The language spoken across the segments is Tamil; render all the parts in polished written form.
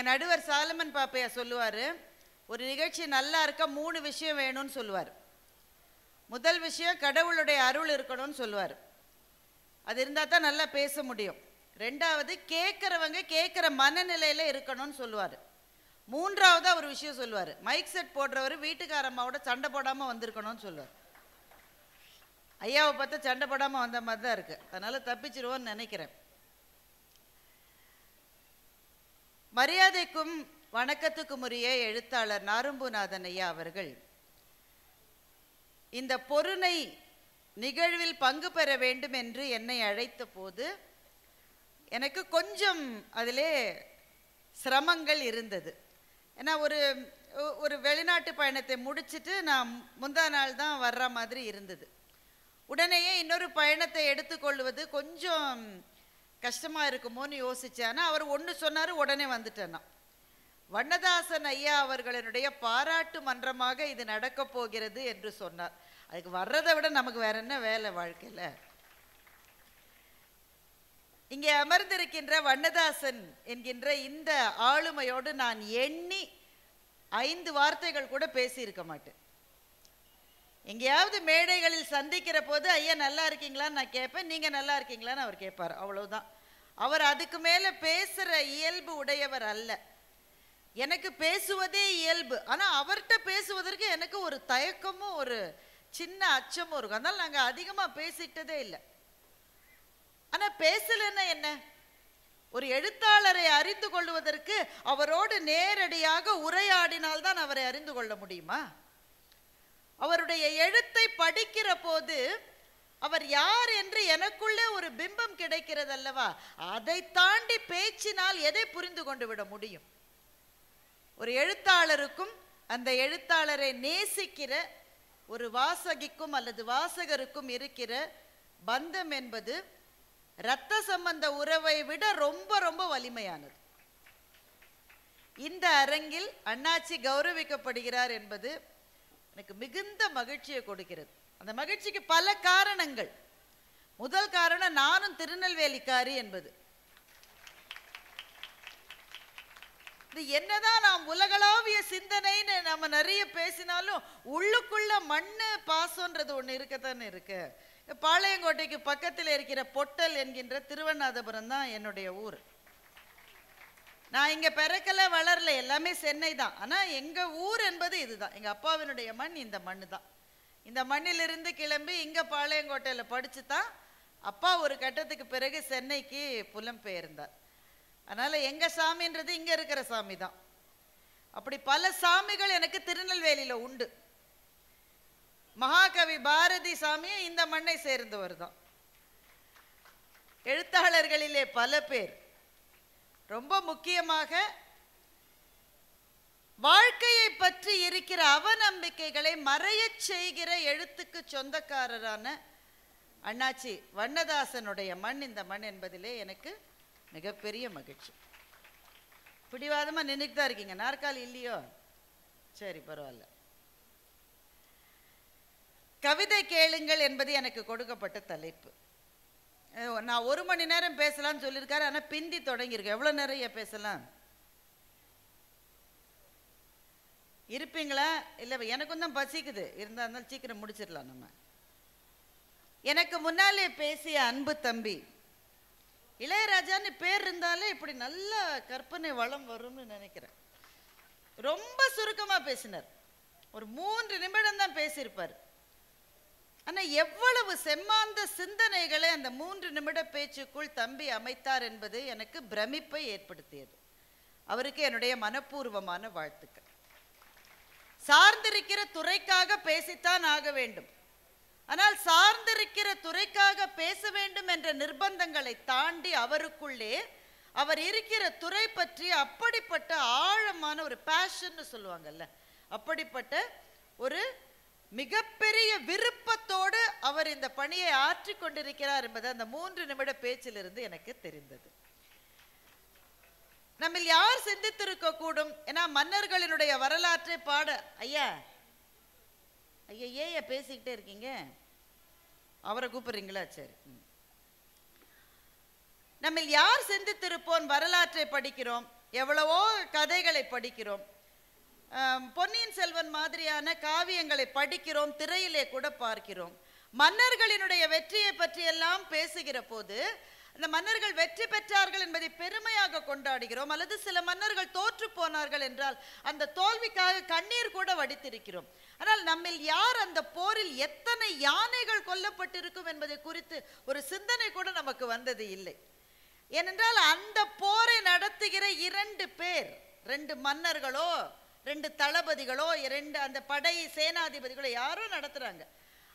எங்கள் நடுவர் சாலமன் பாப்பையா சொல்லுவார், ஒரு நிகழ்ச்சி நல்லா இருக்க 3 விஷயம் வேணும்னு சொல்லுவார். முதல் விஷயம் கடவுளுடைய அருள் இருக்கணும்னு சொல்லுவார். அது இருந்தால் தான் நல்லா பேச முடியும். ரெண்டாவது கேட்குறவங்க கேட்குற மனநிலையில் இருக்கணும்னு சொல்லுவார். மூன்றாவது ஒரு விஷயம் சொல்லுவார், மைக் செட் போடுறவர் வீட்டுக்கார அம்மாவோட சண்டை போடாமல் வந்திருக்கணும்னு சொல்லுவார். ஐயாவை பார்த்தா சண்டை போடாமல் வந்த மாதிரி தான் இருக்குது, அதனால் தப்பிச்சிருவோன்னு நினைக்கிறேன். மரியாதைக்கும் வணக்கத்துக்கும் உரிய எழுத்தாளர் நாரும்புநாதன் ஐயா அவர்கள் இந்த பொருணை நிகழ்வில் பங்கு பெற வேண்டும் என்று என்னை அழைத்த போது எனக்கு கொஞ்சம் அதிலே சிரமங்கள் இருந்தது. ஏன்னா ஒரு வெளிநாட்டு பயணத்தை முடிச்சுட்டு நான் முந்தா நாள் தான் வர்ற மாதிரி இருந்தது. உடனேயே இன்னொரு பயணத்தை எடுத்துக்கொள்வது கொஞ்சம் கஷ்டமாக இருக்குமோன்னு யோசித்தேன். ஆனால் அவர் ஒன்று சொன்னார், உடனே வந்துட்டேன் நான். வண்ணதாசன் ஐயா அவர்களினுடைய பாராட்டு மன்றமாக இது நடக்கப் போகிறது என்று சொன்னார். அதுக்கு வர்றதை விட நமக்கு வேற என்ன வேலை வாழ்க்கையில்? இங்கே அமர்ந்திருக்கின்ற வண்ணதாசன் என்கின்ற இந்த ஆளுமையோடு நான் எண்ணி 5 வார்த்தைகள் கூட பேசியிருக்க மாட்டேன். எங்கேயாவது மேடைகளில் சந்திக்கிற போது ஐயா நல்லா இருக்கீங்களான்னு நான் கேட்பேன், நீங்கள் நல்லா இருக்கீங்களான்னு அவர் கேட்பார், அவ்வளவுதான். அவர் அதுக்கு மேலே பேசுகிற இயல்பு உடையவர் அல்ல. எனக்கு பேசுவதே இயல்பு, ஆனால் அவர்கிட்ட பேசுவதற்கு எனக்கு ஒரு தயக்கமும் ஒரு சின்ன அச்சமும் இருக்கும். அதனால் நாங்கள் அதிகமாக பேசிக்கிட்டதே இல்லை. ஆனால் பேசலைன்னா என்ன? ஒரு எழுத்தாளரை அறிந்து கொள்வதற்கு அவரோடு நேரடியாக உரையாடினால்தான் அவரை அறிந்து கொள்ள முடியுமா? அவருடைய எழுத்தை படிக்கிற போது அவர் யார் என்று எனக்குள்ளே ஒரு பிம்பம் கிடைக்கிறது அல்லவா? அதை தாண்டி பேச்சினால் எதை புரிந்து கொண்டு விட முடியும்? ஒரு எழுத்தாளருக்கும் அந்த எழுத்தாளரை நேசிக்கிற ஒரு வாசகிக்கும் அல்லது வாசகருக்கும் இருக்கிற பந்தம் என்பது இரத்த சம்பந்த உறவை விட ரொம்ப ரொம்ப வலிமையானது. இந்த அரங்கில் அண்ணாச்சி கௌரவிக்கப்படுகிறார் என்பது எனக்கு மிகுந்த மகிழ்ச்சியை கொடுக்கிறது. அந்த மகிழ்ச்சிக்கு பல காரணங்கள். முதல் காரணம், நானும் திருநெல்வேலிக்காரி என்பது. இது என்னதான் நாம் உலகளாவிய சிந்தனைன்னு நம்ம நிறைய பேசினாலும் உள்ளுக்குள்ள மண்ணு பாசம்ன்றது ஒன்று இருக்கத்தானே இருக்கு. பாளையங்கோட்டைக்கு பக்கத்தில் இருக்கிற பொட்டல் என்கின்ற திருவண்ணாதபுரம் தான் என்னுடைய ஊர். நான் இங்கே பிறக்கல வளரல, எல்லாமே சென்னை தான். ஆனால் எங்கள் ஊர் என்பது இதுதான். எங்கள் அப்பாவினுடைய மண் இந்த மண்ணு தான். இந்த மண்ணிலிருந்து கிளம்பி இங்கே பாளையங்கோட்டையில் படித்து தான் அப்பா ஒரு கட்டத்துக்கு பிறகு சென்னைக்கு புலம்பெயர்ந்தார். அதனால் எங்கள் சாமின்றது இங்கே இருக்கிற சாமி தான். அப்படி பல சாமிகள் எனக்கு திருநெல்வேலியில் உண்டு. மகாகவி பாரதி சாமியும் இந்த மண்ணை சேர்ந்தவர் தான். எழுத்தாளர்களிலே பல பேர். ரொம்ப முக்கியமாக வாழ்க்கையை பற்றி இருக்கிற அவநம்பிக்கைகளை மறையச் செய்கிற எழுத்துக்கு சொந்தக்காரரான அண்ணாச்சி வண்ணதாசனுடைய மண் இந்த மண் என்பதிலே எனக்கு மிகப்பெரிய மகிழ்ச்சி. பிடிவாதமாக நின்றுட்டு தான் இருக்கீங்க, நாற்காலி இல்லையோ? சரி, பரவாயில்ல. கவிதை கேளுங்கள் என்பது எனக்கு கொடுக்கப்பட்ட தலைப்பு. நான் 1 மணி நேரம் பேசலாம்னு சொல்லியிருக்காரு, ஆனால் பிந்தி தொடங்கியிருக்கேன். எவ்வளோ நிறைய பேசலாம் இருப்பீங்களா? இல்லை, எனக்கும் தான் பசிக்குது. இருந்தாலும் சீக்கிரம் முடிச்சிடலாம் நம்ம. எனக்கு முன்னாலே பேசிய அன்பு தம்பி இளையராஜான்னு பேர் இருந்தாலே இப்படி நல்ல கற்பனை வளம் வரும்னு நினைக்கிறேன். ரொம்ப சுருக்கமாக பேசினார். ஒரு 3 நிமிடம் தான் பேசியிருப்பார். ஆனால் எவ்வளவு செம்மாந்த சிந்தனைகளை அந்த 3 நிமிட பேச்சுக்குள் தம்பி அமைத்தார் என்பது எனக்கு பிரமிப்பை ஏற்படுத்தியது. அவருக்கு என்னுடைய மனப்பூர்வமான வாழ்த்துக்கள். சார்ந்திருக்கிற துறைக்காக பேசித்தான் ஆக வேண்டும். ஆனால் சார்ந்திருக்கிற துறைக்காக பேச வேண்டும் என்ற நிர்பந்தங்களை தாண்டி அவருக்குள்ளே அவர் இருக்கிற துறை பற்றி அப்படிப்பட்ட ஆழமான ஒரு பேஷன்னு சொல்லுவாங்கல்ல, அப்படிப்பட்ட ஒரு மிகப்பெரிய விருப்பத்தோடு அவர் இந்த பணியை ஆற்றி கொண்டிருக்கிறார் என்பது அந்த 3 நிமிட பேச்சிலிருந்து எனக்கு தெரிந்தது. நம்மில் யார் சிந்தித்திருக்க கூடும்? ஏன்னா மன்னர்களினுடைய வரலாற்றை பாட ஐயா ஐயா பேசிக்கிட்டே இருக்கீங்க, அவரை கூப்பிடுறீங்களா? சரி. நம்மில் யார் சிந்தித்திருப்போம்? வரலாற்றை படிக்கிறோம், எவ்வளவோ கதைகளை படிக்கிறோம். பொன்னியின் செல்வன் மாதிரியான காவியங்களை படிக்கிறோம், திரையிலே கூட பார்க்கிறோம். மன்னர்களினுடைய வெற்றியை பற்றியெல்லாம் பேசுகிற போது அந்த மன்னர்கள் வெற்றி பெற்றார்கள் என்பதை பெருமையாக கொண்டாடுகிறோம். அல்லது சில மன்னர்கள் தோற்று போனார்கள் என்றால் அந்த தோல்விக்காக கண்ணீர் கூட வடித்திருக்கிறோம். ஆனால் நம்மில் யார் அந்த போரில் எத்தனை யானைகள் கொல்லப்பட்டிருக்கும் என்பதை குறித்து ஒரு சிந்தனை கூட நமக்கு வந்தது இல்லை. ஏனென்றால் அந்த போரை நடத்துகிற 2 பேர், 2 மன்னர்களோ 2 தளபதிகளோ 2 அந்த படை சேனாதிபதிகளோ யாரோ நடத்துறாங்க.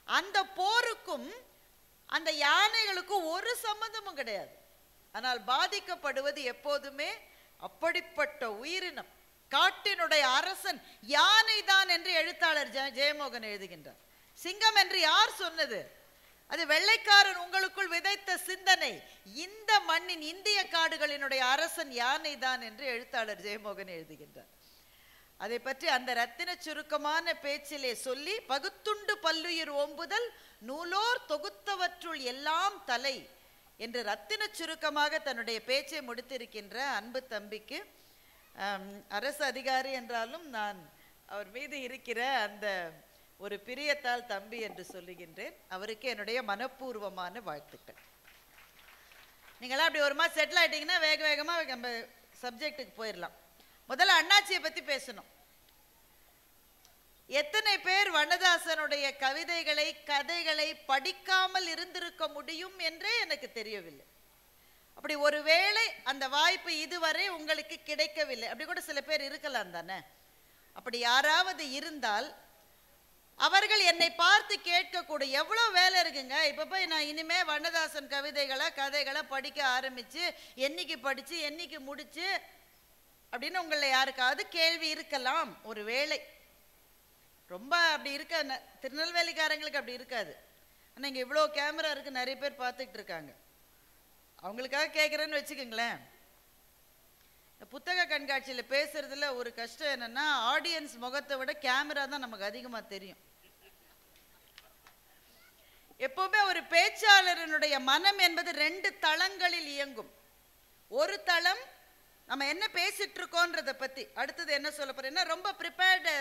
அந்த போருக்கும் அந்த யானைகளுக்கும் ஒரு சம்பந்தமும் கிடையாது. ஆனால் பாதிக்கப்படுவது எப்போதுமே அப்படிப்பட்ட உயிரினம். காட்டினுடைய அரசன் யானை தான் என்று எழுத்தாளர் ஜெயமோகன் எழுதுகின்றார். சிங்கம் என்று யார் சொன்னது? அது வெள்ளைக்காரன் உங்களுக்குள் விதைத்த சிந்தனை. இந்த மண்ணின் இந்திய காடுகளினுடைய அரசன் யானை தான் என்று எழுத்தாளர் ஜெயமோகன் எழுதுகின்றார். அதை பற்றி அந்த ரத்தின சுருக்கமான பேச்சிலே சொல்லி, பகுத்துண்டு பல்லுயிர் ஓம்புதல் நூலோர் தொகுத்தவற்றுள் எல்லாம் தலை என்று ரத்தின சுருக்கமாக தன்னுடைய பேச்சை முடித்திருக்கின்ற அன்பு தம்பிக்கு, அரசு அதிகாரி என்றாலும் நான் அவர் மீது இருக்கிற அந்த ஒரு பிரியத்தால் தம்பி என்று சொல்லுகின்றேன். அவருக்கு என்னுடைய மனப்பூர்வமான வாழ்த்துக்கள். நீங்களாம் அப்படி ஒரு மாதிரி செட்டில் ஆயிட்டீங்கன்னா வேக வேகமாக நம்ம சப்ஜெக்டுக்கு போயிடலாம். முதல்ல அண்ணாச்சியை பற்றி பேசணும். எத்தனை பேர் வண்ணதாசனுடைய கவிதைகளை கதைகளை படிக்காமல் இருந்திருக்க முடியும் என்றே எனக்கு தெரியவில்லை. அப்படி ஒருவேளை அந்த வாய்ப்பு இதுவரை உங்களுக்கு கிடைக்கவில்லை, அப்படி கூட சில பேர் இருக்கலாம் தானே. அப்படி யாராவது இருந்தால் அவர்கள் என்னை பார்த்து கேட்கக்கூடும், எவ்வளோ வேலை இருக்குங்க, இப்போ போய் நான் இனிமே வண்ணதாசன் கவிதைகளை கதைகளை படிக்க ஆரம்பித்து என்னைக்கு படித்து என்னைக்கு முடிச்சு அப்படின்னு உங்களை யாருக்காவது கேள்வி இருக்கலாம். ஒரு வேளை ரொம்ப அப்படி இருக்க, திருநெல்வேலிக்காரங்களுக்கு அப்படி இருக்காது. ஆனால் இங்கே இவ்வளோ கேமரா இருக்குது, நிறைய பேர் பார்த்துக்கிட்டு இருக்காங்க. அவங்களுக்காக கேட்குறேன்னு வச்சுக்கோங்களேன். இந்த புத்தக கண்காட்சியில் பேசுறதுல ஒரு கஷ்டம் என்னன்னா, ஆடியன்ஸ் முகத்தை விட கேமரா தான் நமக்கு அதிகமாக தெரியும். எப்பவுமே ஒரு பேச்சாளரினுடைய மனம் என்பது 2 தளங்களில் இயங்கும். ஒரு தளம் நம்ம என்ன பேசிட்டு இருக்கோன்றதை பற்றி, அடுத்தது என்ன சொல்ல போறேன்னா ரொம்ப ப்ரிப்பேர்டு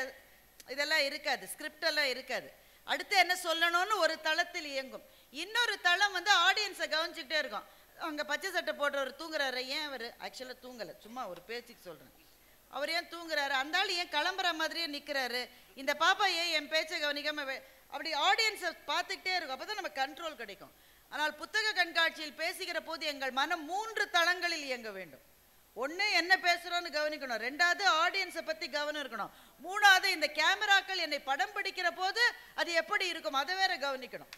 இதெல்லாம் இருக்காது, ஸ்கிரிப்ட் எல்லாம் இருக்காது. அடுத்து என்ன சொல்லணும்னு ஒரு தளத்தில் இயங்கும். இன்னொரு தளம் வந்து ஆடியன்ஸை கவனிச்சுக்கிட்டே இருக்கும். அங்கே பச்சை சட்டை போடுறவர் தூங்குறாரு, ஏன் அவர் ஆக்சுவலாக தூங்கலை, சும்மா ஒரு பேச்சுக்கு சொல்கிறேன், அவர் ஏன் தூங்குறாரு, அந்த ஆள் ஏன் கிளம்புற மாதிரியே நிற்கிறாரு, இந்த பாப்பா ஏன் என் பேச்சை கவனிக்காம, அப்படி ஆடியன்ஸை பார்த்துக்கிட்டே இருக்கும். அப்போ தான் நம்ம கண்ட்ரோல் கிடைக்கும். ஆனால் புத்தக கண்காட்சியில் பேசுகிற போது எங்கள் மனம் 3 தளங்களில் இயங்க வேண்டும். ஒன்று என்ன பேசுகிறோன்னு கவனிக்கணும், 2வது ஆடியன்ஸை பற்றி கவனம் இருக்கணும், 3வது இந்த கேமராக்கள் என்னை படம் பிடிக்கிற போது அது எப்படி இருக்கும் அதை வேற கவனிக்கணும்.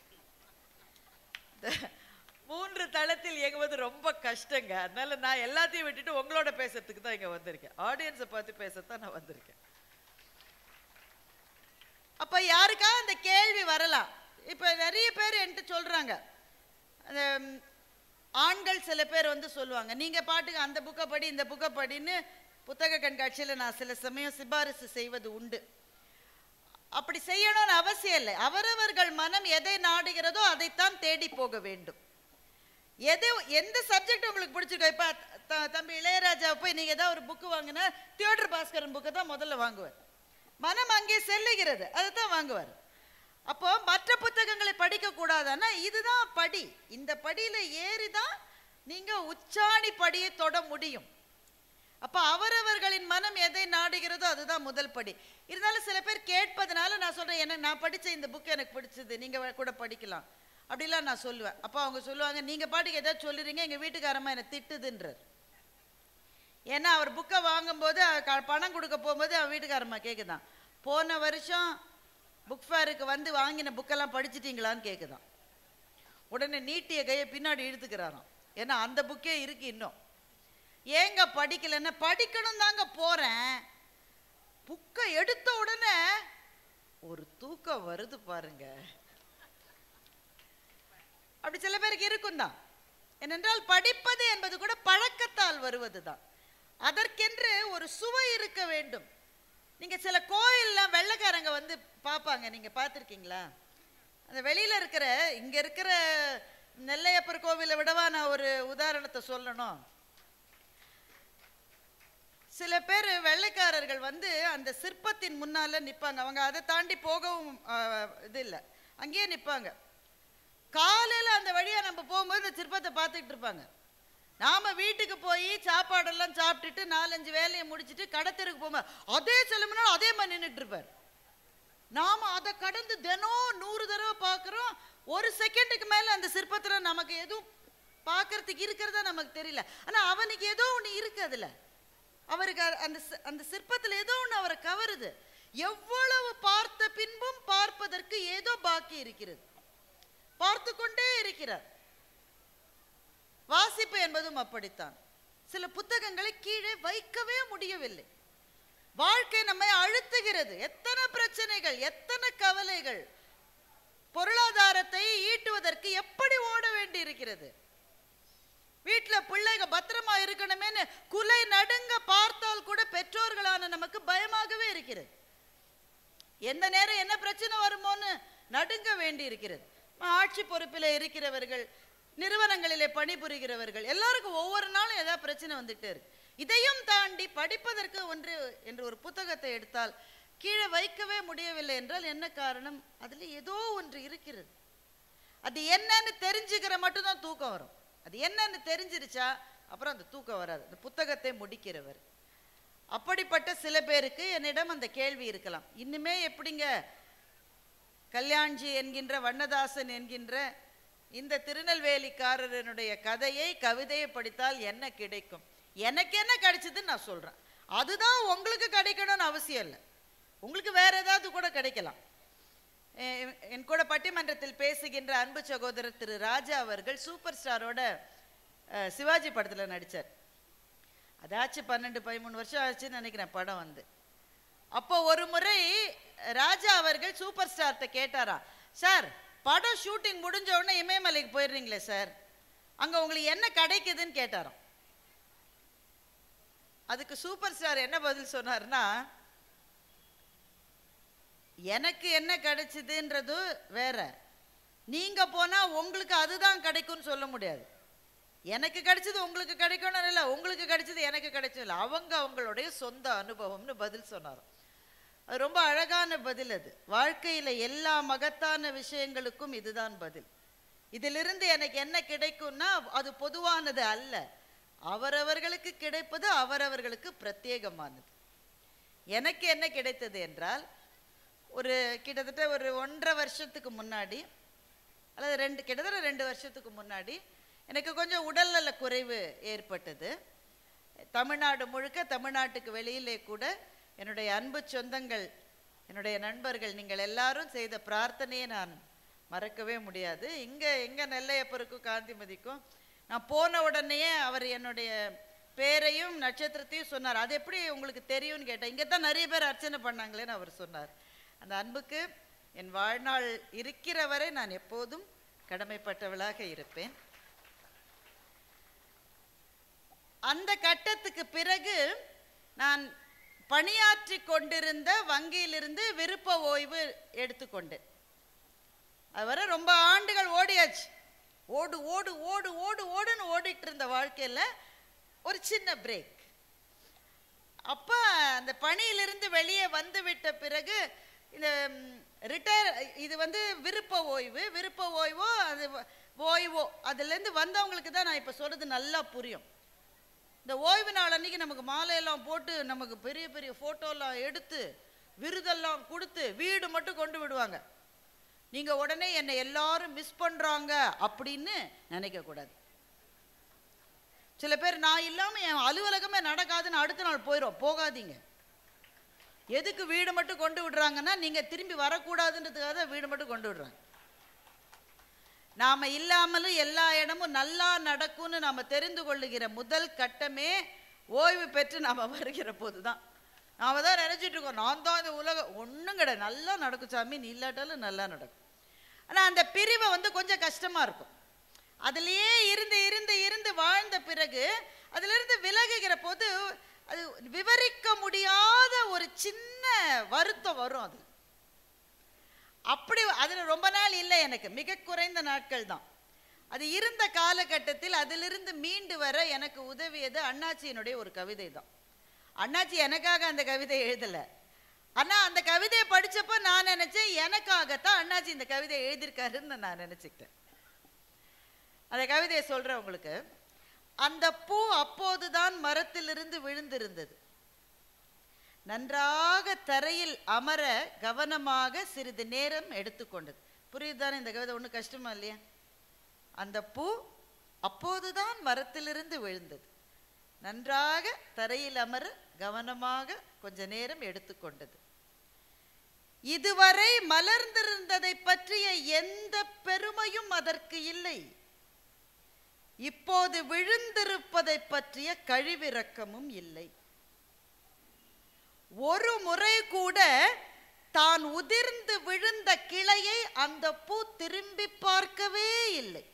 3 தளத்தில் இயங்குவது ரொம்ப கஷ்டங்க. அதனால நான் எல்லாத்தையும் விட்டுட்டு உங்களோட பேசுறதுக்கு தான் இங்கே வந்திருக்கேன். ஆடியன்ஸை பார்த்து பேசத்தான் நான் வந்திருக்கேன். அப்ப யாருக்கா அந்த கேள்வி வரலாம். இப்ப நிறைய பேர் என்கிட்ட சொல்றாங்க, அந்த ஆண்கள் சில பேர் வந்து சொல்லுவாங்க, நீங்க பாட்டுக்கு அந்த புக்கை படி இந்த புக்கை படின்னு புத்தக கண்காட்சியில் நான் சில சமயம் சிபாரிசு செய்வது உண்டு. அப்படி செய்யணும்னு அவசியம் இல்லை. அவரவர்கள் மனம் எதை நாடுகிறதோ அதைத்தான் தேடி போக வேண்டும். எந்த சப்ஜெக்ட் உங்களுக்கு பிடிச்சிருக்கோ, இப்போ தம்பி இளையராஜாவை போய் நீங்கள் ஏதாவது ஒரு புக்கு வாங்கினா தியோடர் பாஸ்கரன் புக்கை தான் முதல்ல வாங்குவார். மனம் அங்கே செல்லுகிறது, அதை தான் வாங்குவார். அப்போ மற்ற புத்தகங்களை படிக்க கூடாதுன்னா இதுதான் படி, இந்த படியில ஏறிதான் நீங்க உச்சாணி படியை தொட முடியும். அப்ப அவரவர்களின் மனம் எதை நாடுகிறதோ அதுதான் முதல் படி. இருந்தாலும் சில பேர் கேட்பதனால நான் சொல்றேன், என்ன நான் படிச்ச இந்த புக் எனக்கு பிடிச்சது, நீங்க கூட படிக்கலாம் அப்படிலாம் நான் சொல்லுவேன். அப்போ அவங்க சொல்லுவாங்க, நீங்க பாட்டுக்கு ஏதாவது சொல்லுறீங்க, எங்க வீட்டுக்காரம்மா என்னை திட்டுதுன்றார். ஏன்னா அவர் புக்கை வாங்கும்போது பணம் கொடுக்க போகும்போது அவன் வீட்டுக்காரம்மா கேட்குதான், போன வருஷம் புக் ஃபேருக்கு வந்து வாங்கின புக்கெல்லாம் படிச்சிட்டீங்களான்னு கேட்குதான். உடனே நீட்டிய கையை பின்னாடி இழுத்துக்கிறாராம், ஏன்னா அந்த புக்கே இருக்கு இன்னும். ஏங்க படிக்கலன்னா, படிக்கணும் தாங்க போறேன், புக்கை எடுத்த உடனே ஒரு தூக்கம் வருது பாருங்க. அப்படி சில பேருக்கு இருக்கும் தான். ஏனென்றால் படிப்பது என்பது கூட பழக்கத்தால் வருவது தான். அதற்கென்று ஒரு சுவை இருக்க வேண்டும். நீங்க சில கோயில்லாம் வெள்ளைக்காரங்க வந்து பார்ப்பாங்க, நீங்க பார்த்துருக்கீங்களா? அந்த வெளியில இருக்கிற, இங்க இருக்கிற நெல்லையப்பர் கோவிலை விடவா நான் ஒரு உதாரணத்தை சொல்லணும். சில பேர் வெள்ளைக்காரர்கள் வந்து அந்த சிற்பத்தின் முன்னால நிற்பாங்க. அவங்க அதை தாண்டி போகவும் இது இல்லை, அங்கேயே நிற்பாங்க. காலையில் அந்த வழியாக நம்ம போகும்போது இந்த சிற்பத்தை பார்த்துக்கிட்டு இருப்பாங்க. நாம் வீட்டுக்கு போய் சாப்பாடெல்லாம் சாப்பிட்டுட்டு 4-5 வேலையை முடிச்சுட்டு கடத்தருக்கு போகும்போது அதே சிலம்புனாலும் அதே மாதிரி நின்றுட்டு இருப்பார். நாம் அதை கடந்து தினம் 100 தடவை பார்க்குறோம். ஒரு செகண்டுக்கு மேலே அந்த சிற்பத்தில் நமக்கு எதுவும் பார்க்கறதுக்கு இருக்கிறதா நமக்கு தெரியல. ஆனால் அவனுக்கு ஏதோ ஒன்று இருக்கு, அதில் அவருக்கு அந்த சிற்பத்தில் ஏதோ ஒன்று அவரை கவருது. எவ்வளவு பார்த்த பின்பும் பார்ப்பதற்கு ஏதோ பாக்கி இருக்கிறது, பார்த்து கொண்டே இருக்கிறார். வாசிப்பு என்பதும் அப்படித்தான். சில புத்தகங்களை கீழே வைக்கவே முடியவில்லை. வாழ்க்கை நம்மை அழுத்துகிறது. எத்தனை பிரச்சனைகள், எத்தனை கவலைகள். பொருளாதாரத்தை ஈட்டுவதற்கு எப்படி ஓட வேண்டி இருக்கிறது. வீட்டில் பிள்ளைங்க பத்திரமா இருக்கணுமேனு குலை நடுங்க பார்த்தால் கூட பெற்றோர்களான நமக்கு பயமாகவே இருக்கிறது. எந்த நேரம் என்ன பிரச்சனை வருமோன்னு நடுங்க வேண்டி இருக்கிறது. ஆட்சி பொறுப்பில் இருக்கிறவர்கள், நிறுவனங்களிலே பணிபுரிகிறவர்கள் எல்லாருக்கும் ஒவ்வொரு நாளும் ஏதாவது பிரச்சனை வந்துட்டே இருக்கு. இதையும் தாண்டி படிப்பதற்கு ஒன்று என்று ஒரு புத்தகத்தை எடுத்தால் கீழே வைக்கவே முடியவில்லை என்றால் என்ன காரணம்? அதில் ஏதோ ஒன்று இருக்கிறது. அது என்னன்னு தெரிஞ்சுக்கிற மட்டும்தான் தூக்கம் வரும். அது என்னன்னு தெரிஞ்சிருச்சா அப்புறம் அந்த தூக்கம் வராது. அந்த புத்தகத்தை முடிக்கிறவர். அப்படிப்பட்ட சில பேருக்கு என்னிடம் அந்த கேள்வி இருக்கலாம், இன்னுமே எப்படிங்க கல்யாண்ஜி என்கின்ற வண்ணதாசன் என்கின்ற இந்த திருநெல்வேலிக்காரனுடைய கதையை கவிதையை படித்தால் என்ன கிடைக்கும்? எனக்கு என்ன கிடைச்சதுன்னு நான் சொல்றேன். அதுதான் உங்களுக்கு கிடைக்கணும்னு அவசியம் இல்லை. உங்களுக்கு வேற ஏதாவது கூட கிடைக்கலாம். என் கூட பட்டிமன்றத்தில் பேசுகின்ற அன்பு சகோதரர் திரு ராஜா அவர்கள் சூப்பர் ஸ்டாரோட சிவாஜி படத்தில் நடித்தார். அதாச்சு 12-13 வருஷம் ஆச்சுன்னு நினைக்கிறேன் படம் வந்து. அப்போ ஒரு முறை ராஜா அவர்கள் சூப்பர் ஸ்டார்கிட்ட கேட்டாரா, சார் படம் ஷூட்டிங் முடிஞ்ச உடனே இமயமலைக்கு போயிடுறீங்களே சார், அங்கே உங்களுக்கு என்ன கிடைக்குதுன்னு கேட்டாராம். அதுக்கு சூப்பர் ஸ்டார் என்ன பதில் சொன்னார்னா, எனக்கு என்ன கிடைச்சதுன்றது வேற, நீங்க போனா உங்களுக்கு அதுதான் கிடைக்கும்னு சொல்ல முடியாது. எனக்கு கிடைச்சது உங்களுக்கு கிடைக்கணும் இல்லை, உங்களுக்கு கிடைச்சது எனக்கு கிடைச்சது இல்லை, அவங்களுடைய சொந்த அனுபவம்னு பதில் சொன்னார். அது ரொம்ப அழகான பதில். அது வாழ்க்கையில் எல்லா மகத்தான விஷயங்களுக்கும் இதுதான் பதில். இதிலிருந்து எனக்கு என்ன கிடைக்கும்னா அது பொதுவானது அல்ல, அவரவர்களுக்கு கிடைப்பது அவரவர்களுக்கு பிரத்யேகமானது. எனக்கு என்ன கிடைத்தது என்றால், ஒரு கிட்டத்தட்ட ஒரு 1.5 வருஷத்துக்கு முன்னாடி அல்லது கிட்டத்தட்ட 2 வருஷத்துக்கு முன்னாடி எனக்கு கொஞ்சம் உடல்நல குறைவு ஏற்பட்டது. தமிழ்நாடு முழுக்க, தமிழ்நாட்டுக்கு வெளியிலே கூட என்னுடைய அன்பு சொந்தங்கள், என்னுடைய நண்பர்கள், நீங்கள் எல்லாரும் செய்த பிரார்த்தனையை நான் மறக்கவே முடியாது. எங்கே நெல்லையப்பருக்கும் காந்திமதிக்கும் நான் போன உடனேயே அவர் என்னுடைய பேரையும் நட்சத்திரத்தையும் சொன்னார். அது எப்படி உங்களுக்கு தெரியும்னு கேட்டேன். இங்கே தான் நிறைய பேர் அர்ச்சனை பண்ணாங்களேன்னு அவர் சொன்னார். அந்த அன்புக்கு என் வாழ்நாள் இருக்கிற வரை நான் எப்போதும் கடமைப்பட்டவளாக இருப்பேன். அந்த கட்டத்துக்கு பிறகு நான் பணியாற்றி கொண்டிருந்த வங்கியிலிருந்து விருப்ப ஓய்வு எடுத்துக்கொண்டேன். அதுவரை ரொம்ப ஆண்டுகள் ஓடியாச்சு. ஓடு ஓடு ஓடு ஓடு ஓடுன்னு ஓடிட்டு இருந்த வாழ்க்கையில் ஒரு சின்ன பிரேக். அப்போ அந்த பணியிலிருந்து வெளியே வந்து விட்ட பிறகு இந்த இது வந்து விருப்ப ஓய்வோ அது ஓய்வோ அதுலேருந்து வந்தவங்களுக்கு தான் நான் இப்போ சொல்கிறது நல்லா புரியும். இந்த ஓய்வு நாள் அன்னைக்கு நமக்கு மாலையெல்லாம் போட்டு நமக்கு பெரிய பெரிய ஃபோட்டோலாம் எடுத்து விருதெல்லாம் கொடுத்து வீடு மட்டும் கொண்டு விடுவாங்க. நீங்கள் உடனே என்னை எல்லாரும் மிஸ் பண்ணுறாங்க அப்படின்னு நினைக்கக்கூடாது. சில பேர் நான் இல்லாமல் என் அலுவலகமே நடக்காதுன்னு அடுத்த நாள் போகாதீங்க. எதுக்கு வீடு மட்டும் கொண்டு விடுறாங்கன்னா, நீங்கள் திரும்பி வரக்கூடாதுன்றதுக்காக தான் வீடு மட்டும் கொண்டு விடுறாங்க. நாம் இல்லாமலும் எல்லா இடமும் நல்லா நடக்கும்னு நாம் தெரிந்து கொள்ளுகிற முதல் கட்டமே ஓய்வு பெற்று நாம் வருகிற போது தான். நாம் தான் நினச்சிட்டு இருக்கோம், நான் தான் இந்த உலகம், ஒன்றும் கிடையாது, நல்லா நடக்கும் சாமி, நீ இல்லாட்டாலும் நல்லா நடக்கும். ஆனால் அந்த பிரிவை வந்து கொஞ்சம் கஷ்டமாக இருக்கும். அதுலேயே இருந்து இருந்து இருந்து வாழ்ந்த பிறகு அதிலிருந்து விலகுகிற போது அது விவரிக்க முடியாத ஒரு சின்ன வருத்தம் வரும். அது அப்படி அதில் ரொம்ப நாள் இல்லை, எனக்கு மிக குறைந்த நாட்கள் தான். அது இருந்த காலகட்டத்தில் அதிலிருந்து மீண்டு வர எனக்கு உதவியது அண்ணாச்சியினுடைய ஒரு கவிதை தான். அண்ணாச்சி எனக்காக அந்த கவிதை எழுதலை. ஆனால் அந்த கவிதையை படித்தப்போ நான் நினச்சேன் எனக்காகத்தான் அண்ணாச்சி இந்த கவிதையை எழுதியிருக்காருன்னு நான் நினச்சிக்கிட்டேன். அந்த கவிதையை சொல்கிறேன் உங்களுக்கு. அந்த பூ அப்போதுதான் மரத்திலிருந்து விழுந்திருந்தது. நன்றாக தரையில் அமர கவனமாக சிறிது நேரம் எடுத்துக்கொண்டது. புரியுதுதானே இந்த கவிதை? ஒன்றும் கஷ்டமா இல்லையா? அந்த பூ அப்போதுதான் மரத்திலிருந்து விழுந்தது. நன்றாக தரையில் அமர கவனமாக கொஞ்ச நேரம் எடுத்துக்கொண்டது. இதுவரை மலர்ந்திருந்ததை பற்றிய எந்த பெருமையும் அதற்கு இல்லை. இப்போது விழுந்திருப்பதை பற்றிய கழிவிரக்கமும் இல்லை. ஒரு முறை கூட தான் உதிர்ந்து விழுந்த கிளையை அந்த பூ திரும்பி பார்க்கவே இல்லை.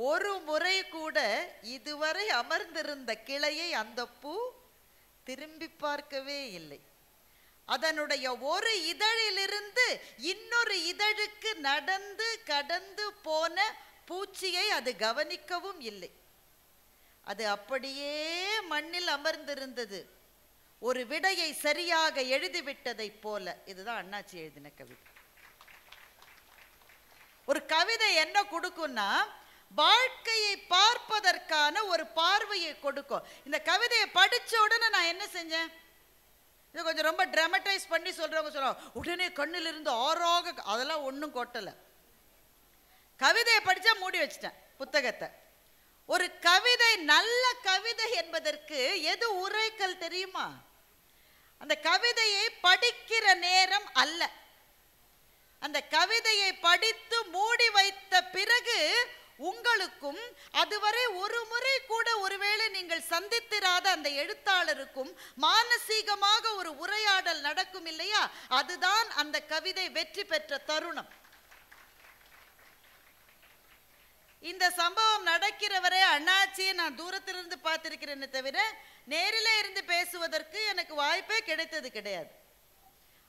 ஒரு முறை கூட இதுவரை அமர்ந்திருந்த கிளையை அந்த பூ திரும்பி பார்க்கவே இல்லை. அதனுடைய ஒரு இதழிலிருந்து இன்னொரு இதழுக்கு நடந்து கடந்து போன பூச்சியை அது கவனிக்கவும் இல்லை. அது அப்படியே மண்ணில் அமர்ந்திருந்தது, ஒரு விடையை சரியாக எழுதிவிட்டதை போல. இதுதான் அண்ணாச்சி எழுதின கவிதை. ஒரு கவிதை என்ன கொடுக்கும்னா, வாழ்க்கையை பார்ப்பதற்கான ஒரு பார்வையை கொடுக்கும். இந்த கவிதையை படிச்ச உடனே நான் என்ன செஞ்சேன், இதை கொஞ்சம் ரொம்ப டிராமடைஸ் பண்ணி சொல்றவங்க சொல்லுவாங்க உடனே கண்ணில் இருந்து ஆறாக, அதெல்லாம் ஒன்றும் கொட்டலை. கவிதையை படிச்சா மூடி வச்சிட்டேன் புத்தகத்தை. ஒரு கவிதை நல்ல கவிதை என்பதற்கு எது உரைக்கல் தெரியுமா? அந்த கவிதையை படிக்கிற நேரம் அல்ல. அந்த கவிதையை படித்து மூடி வைத்த பிறகு உங்களுக்கும் அதுவரை ஒரு முறை கூட ஒருவேளை நீங்கள் சந்தித்திராத அந்த எழுத்தாளருக்கும் மானசீகமாக ஒரு உரையாடல் நடக்கும் இல்லையா? அதுதான் அந்த கவிதை வெற்றி பெற்ற தருணம். இந்த சம்பவம் நடக்கிற வரை அண்ணாச்சியை நான் தூரத்திலிருந்து பார்த்திருக்கிறேன்னு தவிர நேரிலே இருந்து பேசுவதற்கு எனக்கு வாய்ப்பே கிடைத்தது கிடையாது.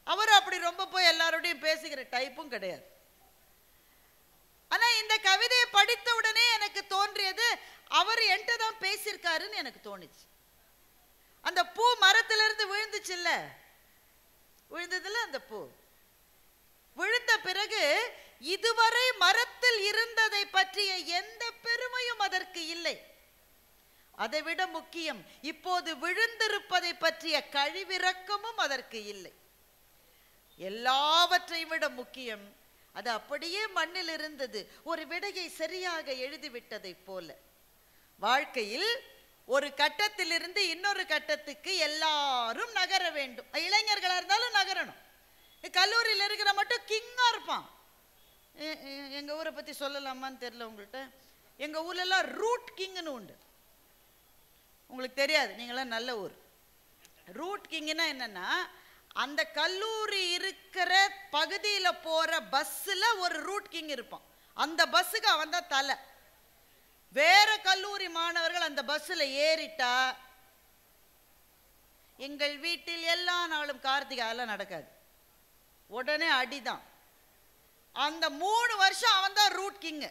அவர் அப்படி ரொம்ப போய் எல்லாரோடையும் பேசுகிற டைப்பும் கிடையாது. ஆனா இந்த கவிதையை படித்த உடனே எனக்கு தோன்றியது, அவர் என்கிட்ட தான் பேசியிருக்காருன்னு எனக்கு தோணுச்சு. அந்த பூ மரத்திலிருந்து விழுந்துச்சுல்ல, விழுந்ததுல அந்த பூ விழுந்த பிறகு இதுவரை மரத்தில் இருந்ததை பற்றிய எந்த பெருமையும் அதற்கு இல்லை. அதைவிட முக்கியம், இப்போது விழுந்திருப்பதை பற்றிய கழிவிரக்கமும் அதற்கு இல்லை. எல்லாவற்றையும் விட முக்கியம், அது அப்படியே மண்ணில் இருந்தது, ஒரு விடையை சரியாக எழுதிவிட்டதை போல. வாழ்க்கையில் ஒரு கட்டத்திலிருந்து இன்னொரு கட்டத்துக்கு எல்லாரும் நகர வேண்டும். இளைஞர்களா இருந்தாலும் நகரணும். கல்லூரியில் இருக்கிற மட்டும் கிங்கா இருப்பான். எங்க ஊரை பத்தி சொல்லலாமான்னு தெரியல உங்கள்கிட்ட. எங்க ஊர்ல எல்லாம் ரூட் கிங்னு உண்டு. உங்களுக்கு தெரியாது, நீங்களாம் நல்ல ஊர். ரூட் கிங்னா என்னன்னா, அந்த கல்லூரி இருக்கிற பகுதியில் போற பஸ்ல ஒரு ரூட் கிங் இருப்பான். அந்த பஸ்ஸுக்கு அவன் தான் தலை. வேற கல்லூரி மாணவர்கள் அந்த பஸ்ல ஏறிட்டா, எங்கள் வீட்டில் எல்லா நாளும் கார்த்திகாலாம் நடக்காது, உடனே அடிதான். அந்த 3 வருஷம் அவன் தான் ரூட் கிங்.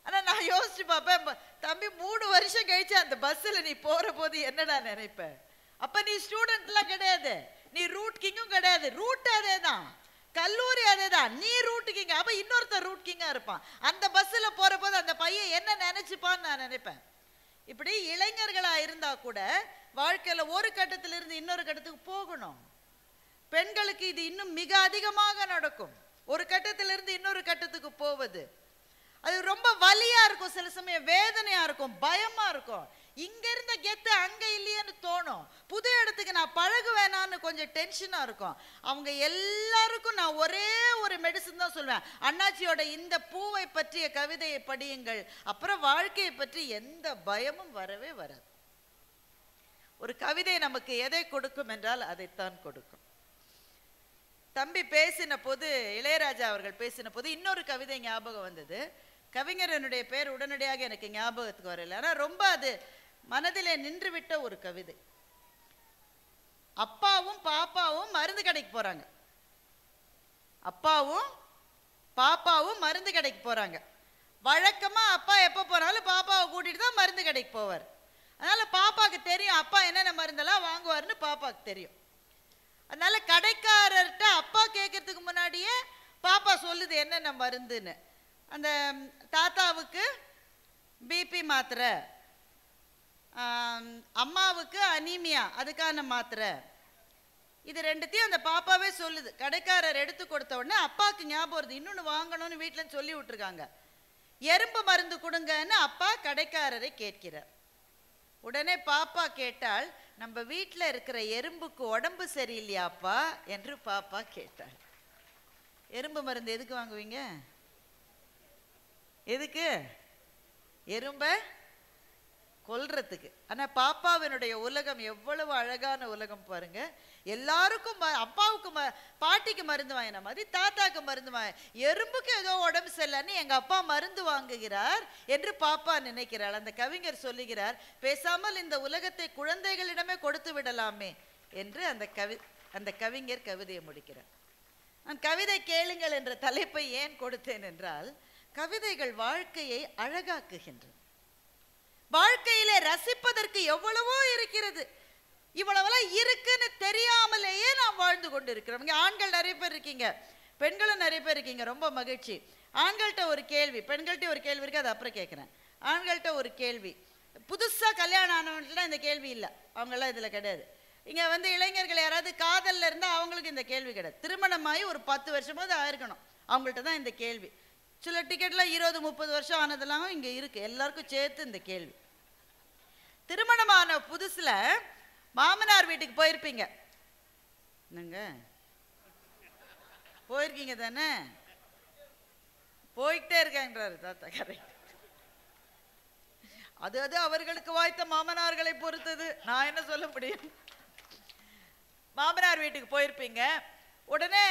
ஆனா நான் யோசிச்சு பார்ப்பேன், தம்பி 3 வருஷம் கழிச்சு அந்த பஸ்ல நீ போற போது என்னடா நினைப்ப? அப்ப நீ ஸ்டூடெண்ட்லாம் கிடையாது, நீ ரூட் கிங்கும் கிடையாது. ரூட் அதே தான், கல்லூரி அதே தான், நீ ரூட் கிங். அப்ப இன்னொருத்தர் ரூட் கிங்கா இருப்பான். அந்த பஸ்ல போற போது அந்த பையன் என்ன நினைச்சுப்பான்னு நான் நினைப்பேன். இப்படி இளைஞர்களா இருந்தா கூட வாழ்க்கையில ஒரு கட்டத்திலிருந்து இன்னொரு கட்டத்துக்கு போகணும். பெண்களுக்கு இது இன்னும் மிக அதிகமாக நடக்கும். ஒரு கட்டத்திலிருந்து இன்னொரு கட்டத்துக்கு போவது அது ரொம்ப வலியா இருக்கும், சில சமயம் வேதனையா இருக்கும், பயமா இருக்கும். இங்க இருந்த கெத்து அங்க இல்லையேன்னு தோணும். புது இடத்துக்கு நான் பழகுவேனான்னு கொஞ்சம் டென்ஷனா இருக்கும். அவங்க எல்லாருக்கும் நான் ஒரே ஒரு மெடிசன் தான் சொல்வேன், அண்ணாச்சியோட இந்த பூவை பற்றிய கவிதையை படியுங்கள், அப்புறம் வாழ்க்கையை பற்றி எந்த பயமும் வரவே வராது. ஒரு கவிதை நமக்கு எதை கொடுக்கும் என்றால் அதைத்தான் கொடுக்கும். தம்பி பேசின போது, இளையராஜா அவர்கள் பேசின போது இன்னொரு கவிதை ஞாபகம் வந்தது. கவிஞர் என்னுடைய பேர் உடனடியாக எனக்கு ஞாபகத்துக்கு வரல, ஆனால் ரொம்ப அது மனதிலே நின்று விட்ட ஒரு கவிதை. அப்பாவும் பாப்பாவும் மருந்து கடைக்கு போறாங்க. அப்பாவும் பாப்பாவும் மருந்து கடைக்கு போறாங்க. வழக்கமா அப்பா எப்ப போனாலும் பாப்பாவை கூட்டிட்டு தான் மருந்து கடைக்கு போவார். அதனால பாப்பாக்கு தெரியும் அப்பா என்னென்ன மருந்தெல்லாம் வாங்குவாருன்னு பாப்பாக்கு தெரியும். அதனால கடைக்காரர்கிட்ட அப்பா கேட்கறதுக்கு முன்னாடியே பாப்பா சொல்லுது என்னென்ன மருந்துன்னு. அந்த தாத்தாவுக்கு பிபி மாத்திரை, அம்மாவுக்கு அனீமியா அதுக்கான மாத்திரை, இது ரெண்டுத்தையும் அந்த பாப்பாவே சொல்லுது. கடைக்காரர் எடுத்து கொடுத்த உடனே அப்பாவுக்கு ஞாபகம் வருது, இன்னொன்று வாங்கணும்னு வீட்டில் சொல்லி விட்டுருக்காங்க. எறும்பு மருந்து கொடுங்கன்னு அப்பா கடைக்காரரை கேட்கிறார். உடனே பாப்பா கேட்டால், நம்ம வீட்டில் இருக்கிற எறும்புக்கு உடம்பு சரியில்லையாப்பா என்று பாப்பா கேட்டாள். எறும்பு மருந்து எதுக்கு வாங்குவீங்க? எதுக்கு? எறும்ப கொல்றதுக்கு. ஆனால் பாப்பாவினுடைய உலகம் எவ்வளவு அழகான உலகம் பாருங்க. எல்லாருக்கும் அப்பாவுக்கு பாட்டிக்கு மருந்து வாங்கின மாதிரி தாத்தாக்கு மருந்து வாங்க, எறும்புக்கு ஏதோ உடம்பு சரியில்லைன்னு எங்க அப்பா மருந்து வாங்குகிறார் என்று பாப்பா நினைக்கிறாள். அந்த கவிஞர் சொல்லுகிறார், பேசாமல் இந்த உலகத்தை குழந்தைகளிடமே கொடுத்து விடலாமே என்று அந்த கவிஞர் கவிதையை முடிக்கிறார். நான் கவிதை கேளுங்கள் என்ற தலைப்பை ஏன் கொடுத்தேன் என்றால், கவிதைகள் வாழ்க்கையை அழகாக்குகின்றன. வாழ்க்கையிலே ரசிப்பதற்கு எவ்வளவோ இருக்கிறது. இவ்வளவெல்லாம் இருக்குன்னு தெரியாமலேயே நாம் வாழ்ந்து கொண்டு இருக்கிறோம். இங்கே ஆண்கள் நிறைய பேர் இருக்கீங்க, பெண்களும் நிறைய பேர் இருக்கீங்க. ரொம்ப மகிழ்ச்சி. ஆண்கள்கிட்ட ஒரு கேள்வி, பெண்கள்கிட்ட ஒரு கேள்வி இருக்கு, அது அப்புறம் கேட்குறேன். ஆண்கள்கிட்ட ஒரு கேள்வி, புதுசாக கல்யாணம் ஆனவங்கள்ட்ட இந்த கேள்வி இல்லை, அவங்களாம் இதில் கிடையாது. இங்கே வந்து இளைஞர்கள் யாராவது காதலில் இருந்தால் அவங்களுக்கு இந்த கேள்வி கிடையாது. திருமணமாகி ஒரு 10 வருஷமாவது ஆயிருக்கணும், அவங்கள்ட்ட தான் இந்த கேள்வி. சில டிக்கெட்லாம் 20-30 வருஷம் ஆனதெல்லாம் இங்கே இருக்கு. எல்லாருக்கும் சேர்த்து இந்த கேள்வி. திருமணமான புதுசுல மாமனார் வீட்டுக்கு போயிருப்பீங்க. என்னங்க போயிருக்கீங்க தானே? போயிட்டே இருக்காங்கிறாரு தாத்தா. கரெக்ட். அது அவர்களுக்கு வாய்த்த மாமனார்களை பொறுத்தது, நான் என்ன சொல்ல முடியும். மாமனார் வீட்டுக்கு போயிருப்பீங்க. உடனே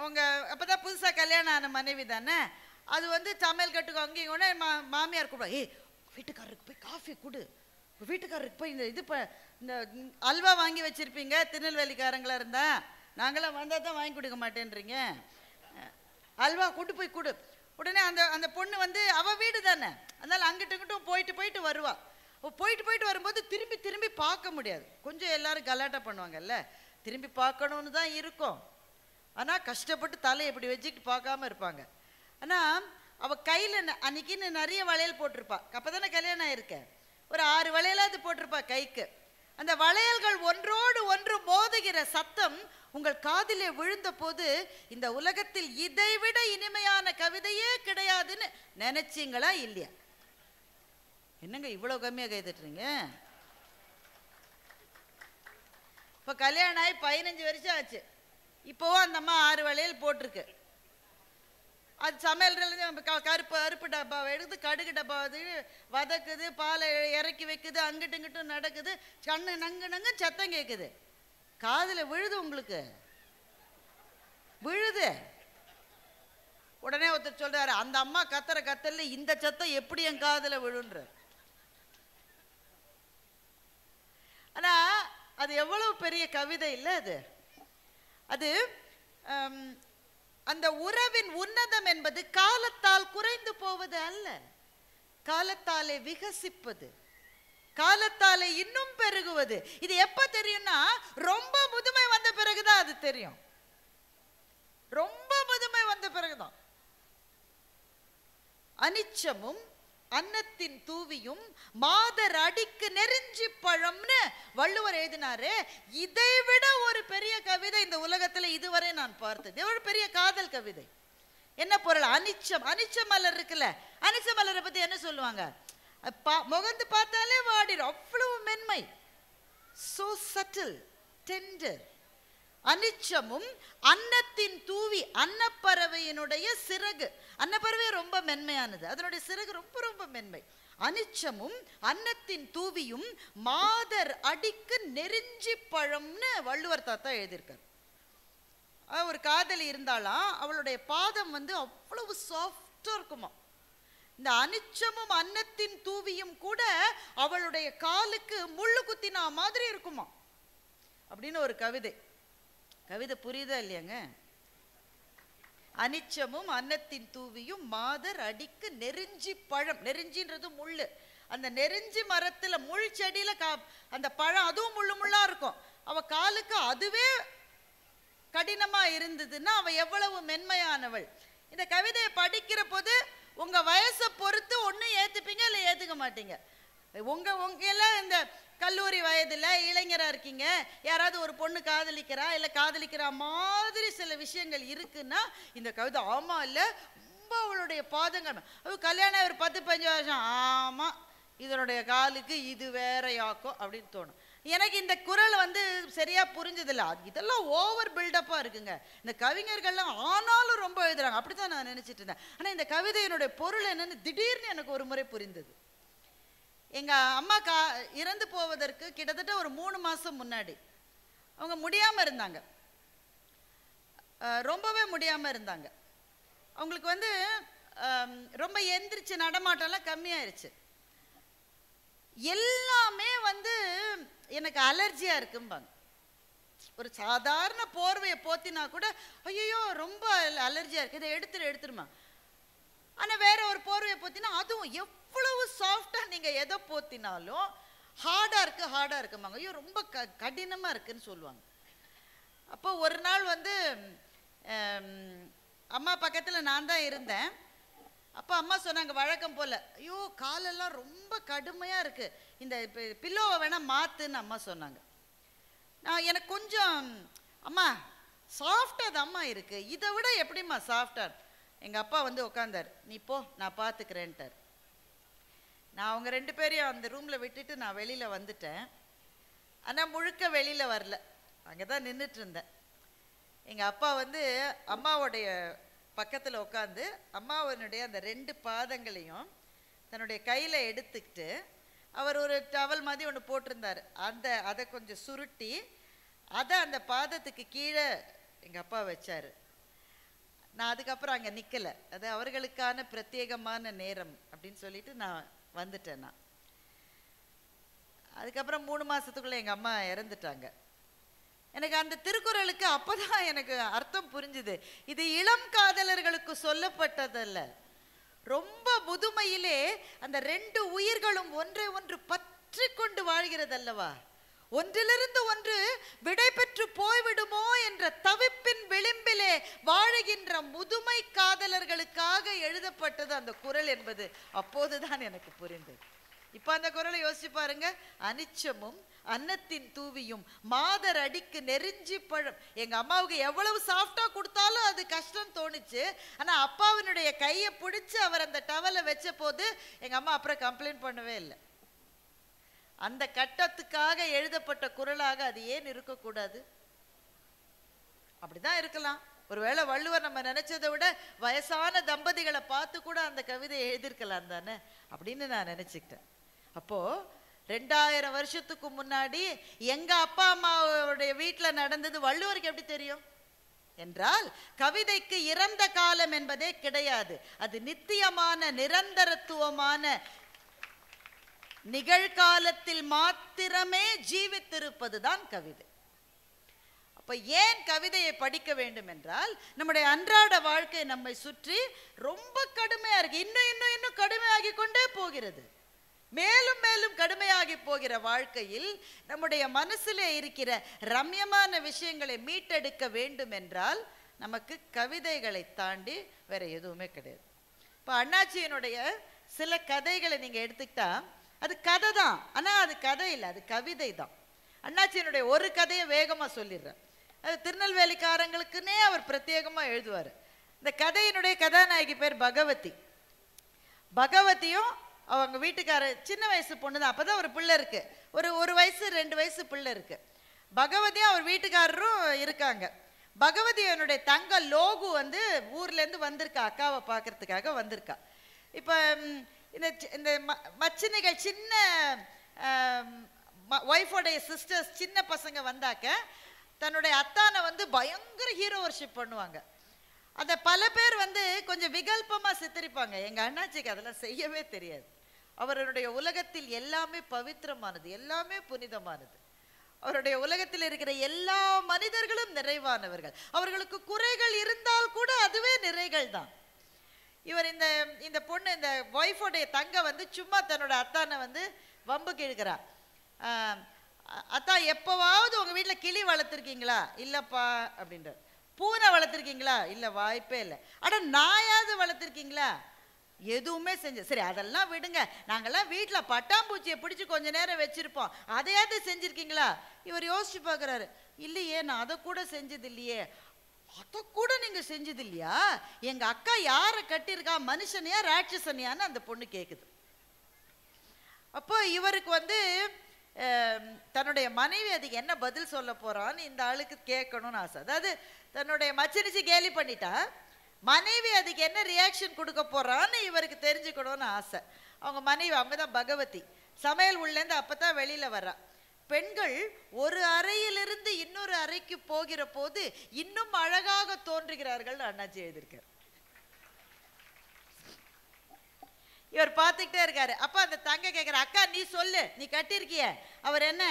உங்க அப்பதான் புதுசா கல்யாணம் ஆன மனைவி தானே, அது வந்து சமையல் கட்டுக்கு அங்கேயும் உடனே மாமியார் கூப்பிடுவா, ஏய் வீட்டுக்காரருக்கு போய் காஃபி கொடு, வீட்டுக்காரருக்கு போய் இந்த அல்வா வாங்கி வச்சிருப்பீங்க, திருநெல்வேலிக்காரங்களா இருந்தா நாங்களாம் வந்தால் தான் வாங்கி கொடுக்க மாட்டேன்றீங்க, அல்வா கூட்டு போய் கொடு. உடனே அந்த பொண்ணு வந்து அவள் வீடு தானே, அதனால் அங்கிட்ட இங்கிட்டும் போயிட்டு வருவா. போயிட்டு வரும்போது திரும்பி பார்க்க முடியாது. கொஞ்சம் எல்லாரும் கலாட்டா பண்ணுவாங்கல்ல, திரும்பி பார்க்கணுன்னு தான் இருக்கும், ஆனால் கஷ்டப்பட்டு தலையை இப்படி வச்சுக்கிட்டு பார்க்காம இருப்பாங்க. ஆனால் அவள் கையில் அன்னைக்குன்னு நிறைய வளையல் போட்டிருப்பா. அப்போ தானே கல்யாணம் ஆயிருக்க, ஒரு 6 வளையலாவது போட்டிருப்பா கைக்கு. அந்த வளையல்கள் ஒன்றோடு ஒன்று மோதுகிற சத்தம் உங்கள் காதிலே விழுந்த போது, இந்த உலகத்தில் இதைவிட இனிமையான கவிதையே கிடையாதுன்னு நினைச்சிங்களா இல்லையா? என்னங்க இவ்வளோ கம்மியாக கைதட்டுறீங்க? இப்போ கல்யாணம் ஆகி 15 வருஷம் ஆச்சு. இப்போவும் அந்த அம்மா 6 வளையல் போட்டிருக்கு. அது சமையல் கருப்பு டப்பாவை எடுத்து கடுகு டப்பாவை வதக்குது, பாலை இறக்கி வைக்குது, அங்கிட்டு இங்கிட்டும் நடக்குது, கண்ணு நங்கு சத்தம் கேட்குது, காதில் விழுது, உங்களுக்கு விழுது. உடனே ஒருத்தர் சொல்றாரு, அந்த அம்மா கத்துற கத்தல இந்த சத்தம் எப்படி என் காதில் விழுன்ற. ஆனா அது எவ்வளவு பெரிய கவிதை இல்லை அது அந்த உறவின் உன்னதம் என்பது காலத்தால் குறைந்து போவது அல்ல, காலத்தாலே விகசிப்பது, காலத்தாலே இன்னும் பெருகுவது. இது எப்ப தெரியும்னா, ரொம்ப முதுமை வந்த பிறகுதான் அது தெரியும். ரொம்ப முதுமை வந்த பிறகுதான். அனிச்சமும் அன்னத்தின் தூவியும் மாதர் அடிக்கு நெருஞ்சி பழம்னு வள்ளுவர் எழுதினாரு. இதை விட ஒரு பெரிய கவிதை இந்த உலகத்துல இதுவரை நான் பார்த்தது. ஒரு பெரிய காதல் கவிதை. என்ன பொருள்? அனிச்சம். அனிச்ச மலர் இருக்குல்ல, அனிச்ச மலரை பத்தி என்ன சொல்லுவாங்க? முகந்து பார்த்தாலே வாடிடும், அவ்வளவு மென்மை, so subtle, tender. அனிச்சமும் அன்னத்தின் தூவி, அன்னப்பறவையினுடைய சிறகு, அன்னப்பறவை ரொம்ப மென்மையானது, அதனுடைய சிறகு ரொம்ப ரொம்ப மென்மை. அனிச்சமும் அன்னத்தின் தூவியும் மாதர் அடிக்கு நெருஞ்சி பழம்னு வள்ளுவர் தாத்தா எழுதியிருக்கார். ஒரு காதலி இருந்தாலாம், அவளுடைய பாதம் வந்து அவ்வளவு சாஃப்டா இருக்குமா. இந்த அனிச்சமும் அன்னத்தின் தூவியும் கூட அவளுடைய காலுக்கு முள்ளு குத்தினா மாதிரி இருக்குமா அப்படின்னு ஒரு கவிதை. கவிதை புரியுதா இல்லையாங்க? அனிச்சமும் அன்னத்தின் தூவியும் மாதர் அடிக்கு நெருஞ்சி பழம், நெருஞ்சின்றது முள்ளு, அந்த நெருஞ்சி மரத்துல முள் செடியில அந்த பழம் அதுவும் முள்ளு முள்ளா இருக்கும். அவ காலுக்கு அதுவே கடினமா இருந்ததுன்னா அவ எவ்வளவு மென்மையானவள். இந்த கவிதையை படிக்கிற போது உங்க வயசை பொறுத்து ஒண்ணு ஏத்துப்பீங்க இல்ல ஏத்துக்க மாட்டீங்க. உங்க எல்லாம் இந்த கல்லூரி வயதுல இளைஞரா இருக்கீங்க, யாராவது ஒரு பொண்ணு காதலிக்கிறா இல்ல காதலிக்கிற மாதிரி சில விஷயங்கள் இருக்குன்னா இந்த கவிதை ஆமா இல்ல ரொம்ப அவளுடைய பாதங்கள். கல்யாணம் ஒரு 10-15 வருஷம், ஆமா இதனுடைய காலுக்கு இது வேறையாக்கும் அப்படின்னு தோணும். எனக்கு இந்த குரல் சரியா புரிஞ்சதில்ல. இதெல்லாம் ஓவர் பில்டப்பா இருக்குங்க இந்த கவிஞர்கள்லாம், ஆனாலும் ரொம்ப எழுதுறாங்க அப்படித்தான் நான் நினைச்சிட்டு இருந்தேன். ஆனா இந்த கவிதையினுடைய பொருள் என்னன்னு திடீர்னு எனக்கு ஒரு முறை புரிந்தது. எங்க அம்மா இறந்து போவதற்கு கிட்டத்தட்ட ஒரு 3 மாசம் முன்னாடி அவங்க முடியாம இருந்தாங்க, ரொம்பவே முடியாம இருந்தாங்க. அவங்களுக்கு ரொம்ப எந்திரிச்சு நடமாட்டம்லாம் கம்மியாயிருச்சு. எல்லாமே எனக்கு அலர்ஜியா இருக்கும்பாங்க. ஒரு சாதாரண போர்வையை போத்தினா கூட ஐயோ ரொம்ப அலர்ஜியா இருக்கு, இதை எடுத்துருமா. ஆனா வேற ஒரு போர்வையை போத்தினா அதுவும் எவ்வளவு சாஃப்டா நீங்க எதை போத்தினாலும் ஹார்டா இருக்குமாங்க. ஐயோ ரொம்ப கடினமா இருக்குன்னு சொல்லுவாங்க. அப்போ ஒரு நாள் அம்மா பக்கத்துல நான் தான் இருந்தேன். அப்போ அம்மா சொன்னாங்க வழக்கம் போல, ஐயோ காலெல்லாம் ரொம்ப கடுமையா இருக்கு, இந்த பில்லோவை வேணா மாத்துன்னு அம்மா சொன்னாங்க. எனக்கு கொஞ்சம் அம்மா சாஃப்டா தான் அம்மா இருக்கு, இதை விட எப்படிம்மா சாஃப்டா. எங்க அப்பா உட்காந்தார், நீ போ நான் பார்த்துக்கிறேன்ட்டார். நான் அவங்க 2 பேரையும் அந்த ரூம்ல விட்டுட்டு நான் வெளியில வந்துட்டேன். ஆனா முழுக்க வெளியில வரல, அங்கதான் நின்றுட்டு இருந்தேன். எங்க அப்பா அம்மாவுடைய பக்கத்துல உட்காந்து அம்மாவனுடைய அந்த 2 பாதங்களையும் தன்னுடைய கையில எடுத்துக்கிட்டு அவர் ஒரு டவல் மாதிரி ஒன்று போட்டிருந்தார். அதை கொஞ்சம் சுருட்டி அதை அந்த பாதத்துக்கு கீழே எங்க அப்பா வச்சாரு. நான் அதுக்கப்புறம் அங்க நிக்கல, அது அவர்களுக்கான பிரத்யேகமான நேரம் அப்படின்னு சொல்லிட்டு நான் வந்துட்டேன். நான் அதுக்கப்புறம் 3 மாசத்துக்குள்ள எங்க அம்மா இறந்துட்டாங்க. எனக்கு அந்த திருக்குறளுக்கு அப்பதான் எனக்கு அர்த்தம் புரிஞ்சுது. இது இளம் காதலர்களுக்கு சொல்லப்பட்டதல்ல, ரொம்ப முதுமையிலே அந்த 2 உயிர்களும் ஒன்றை ஒன்று பற்றி கொண்டு வாழ்கிறதல்லவா, ஒன்றிலிருந்து ஒன்று விடை பெற்று போய்விடுமோ என்ற தவிப்பின் விளிம்பிலே வாழுகின்ற முதுமை காதலர்களுக்காக எழுதப்பட்டது அந்த குறள் என்பது அப்போதுதான் எனக்கு புரிந்தது. இப்ப அந்த குறளை யோசிச்சு பாருங்க. அனிச்சமும் அன்னத்தின் தூவியும் மாதர் அடிக்கு நெருஞ்சி பழம். எங்க அம்மாவுக்கு எவ்வளவு சாஃப்டா கொடுத்தாலும் அது கஷ்டம் தோணுச்சு. ஆனா அப்பாவினுடைய கையை பிடிச்சு அவர் அந்த டவலை வச்ச போது எங்க அம்மா அப்புறம் கம்ப்ளைண்ட் பண்ணவே இல்லை. அந்த கட்டத்துக்காக எழுதப்பட்ட குறளாக அது ஏன் இருக்கக்கூடாது? அப்படிதான் இருக்கலாம். ஒருவேளை வள்ளுவர் நம்ம நினைச்சதை விட வயசான தம்பதிகளை பார்த்து கூட அந்த கவிதையை எழுதியிருக்கலாம் தானே அப்படின்னு நான் நினைச்சுக்கிட்டேன். அப்போ 2000 வருஷத்துக்கு முன்னாடி எங்க அப்பா அம்மாவுடைய வீட்டுல நடந்தது வள்ளுவருக்கு எப்படி தெரியும் என்றால், கவிதைக்கு இறந்த காலம் என்பதே கிடையாது. அது நித்தியமான நிரந்தரத்துவமான நிகழ்காலத்தில் மாத்திரமே ஜீவித்திருப்பதுதான் கவிதை. அப்ப ஏன் கவிதையை படிக்க வேண்டும் என்றால், நம்முடைய அன்றாட வாழ்க்கை நம்மை சுற்றி ரொம்ப கடுமையா இருக்கு, இன்னும் கடுமையாகி கொண்டே போகிறது. மேலும் மேலும் கடுமையாகி போகிற வாழ்க்கையில் நம்முடைய மனசிலே இருக்கிற ரம்யமான விஷயங்களை மீட்டெடுக்க வேண்டும் என்றால் நமக்கு கவிதைகளை தாண்டி வேற எதுவுமே கிடையாது. இப்ப அண்ணாச்சியினுடைய சில கதைகளை நீங்க எடுத்துக்கிட்டா அது கதை தான், ஆனா அது கதை இல்லை, அது கவிதை தான். அண்ணாச்சியினுடைய ஒரு கதையை வேகமா சொல்லிடுறேன். அது திருநெல்வேலிக்காரங்களுக்குன்னே அவர் பிரத்யேகமா எழுதுவார். இந்த கதையினுடைய கதாநாயகி பேர் பகவதி. பகவதியும் அவங்க வீட்டுக்கார சின்ன வயசு பொண்ணு தான், அப்பதான் ஒரு பிள்ளை இருக்கு, ஒரு வயசு 2 வயசு பிள்ளை இருக்கு. பகவதியும் அவர் வீட்டுக்காரரும் இருக்காங்க. பகவதி என்னுடைய தங்க லோகு ஊர்ல இருந்து வந்திருக்கா, அக்காவை பார்க்கறதுக்காக வந்திருக்கா. இப்ப இந்த மச்சினிகள் சின்ன ஒய்ஃபோடைய சிஸ்டர்ஸ் சின்ன பசங்க வந்தாக்க தன்னுடைய அத்தானை பயங்கர ஹீரோ வர்ஷிப் பண்ணுவாங்க. அதை பல பேர் கொஞ்சம் விகல்பமா சித்தரிப்பாங்க. எங்க அண்ணாச்சிக்கு அதெல்லாம் செய்யவே தெரியாது. அவருடைய உலகத்தில் எல்லாமே பவித்திரமானது, எல்லாமே புனிதமானது. அவருடைய உலகத்தில் இருக்கிற எல்லா மனிதர்களும் நிறைவானவர்கள். அவர்களுக்கு குறைகள் இருந்தால் கூட அதுவே நிறைகள் தான். இவர் இந்த இந்த பொண்ணு இந்த ஒய்ஃபோடைய தங்க வந்து சும்மா தன்னோட அத்தானை வந்து வம்புக்கு இழுக்கிறா. அத்தா எப்போவாவது உங்கள் வீட்டில் கிளி வளர்த்துருக்கீங்களா? இல்லைப்பா அப்படின்ற. பூனை வளர்த்துருக்கீங்களா? இல்லை, வாய்ப்பே இல்லை. ஆனால் நாயாவது வளர்த்துருக்கீங்களா? எதுவுமே சரி அதெல்லாம் விடுங்க, நாங்கள்லாம் வீட்டில் பட்டாம்பூச்சியை பிடிச்சி கொஞ்ச நேரம் வச்சுருப்போம், அதையாவது செஞ்சுருக்கீங்களா? இவர் யோசிச்சு பார்க்குறாரு. இல்லையே, நான் அதை கூட செஞ்சது இல்லையே. அதை கூட நீங்கள் செஞ்சது இல்லையா? எங்கள் அக்கா யாரை கட்டியிருக்கா, மனுஷனையா ராட்சசனையான்னு அந்த பொண்ணு கேட்குது. அப்போ இவருக்கு வந்து தன்னுடைய மனைவி அதுக்கு என்ன பதில் சொல்ல போறான்னு இந்த ஆளுக்கு கேட்கணும்னு ஆசை. அதாவது தன்னுடைய மச்சனிச்சு கேலி பண்ணிட்டா, மனைவி அதுக்கு என்ன ரியாக்ஷன் கொடுக்க போறான்னு இவருக்கு தெரிஞ்சுக்கணும்னு ஆசை. அவங்க மனைவி, அவங்க தான் பகவதி, சமையல் உள்ளேருந்து அப்பதான் வெளியில வர்றா. பெண்கள் ஒரு அறையிலிருந்து இன்னொரு அறைக்கு போகிற போது இன்னும் அழகாக தோன்றுகிறார்கள் அண்ணாச்சி எழுதியிருக்கார். இவர் பார்த்துக்கிட்டே இருக்காரு. அப்ப அந்த தங்க கேட்கிற, அக்கா நீ சொல்லு, நீ கட்டிருக்கிய அவர் என்ன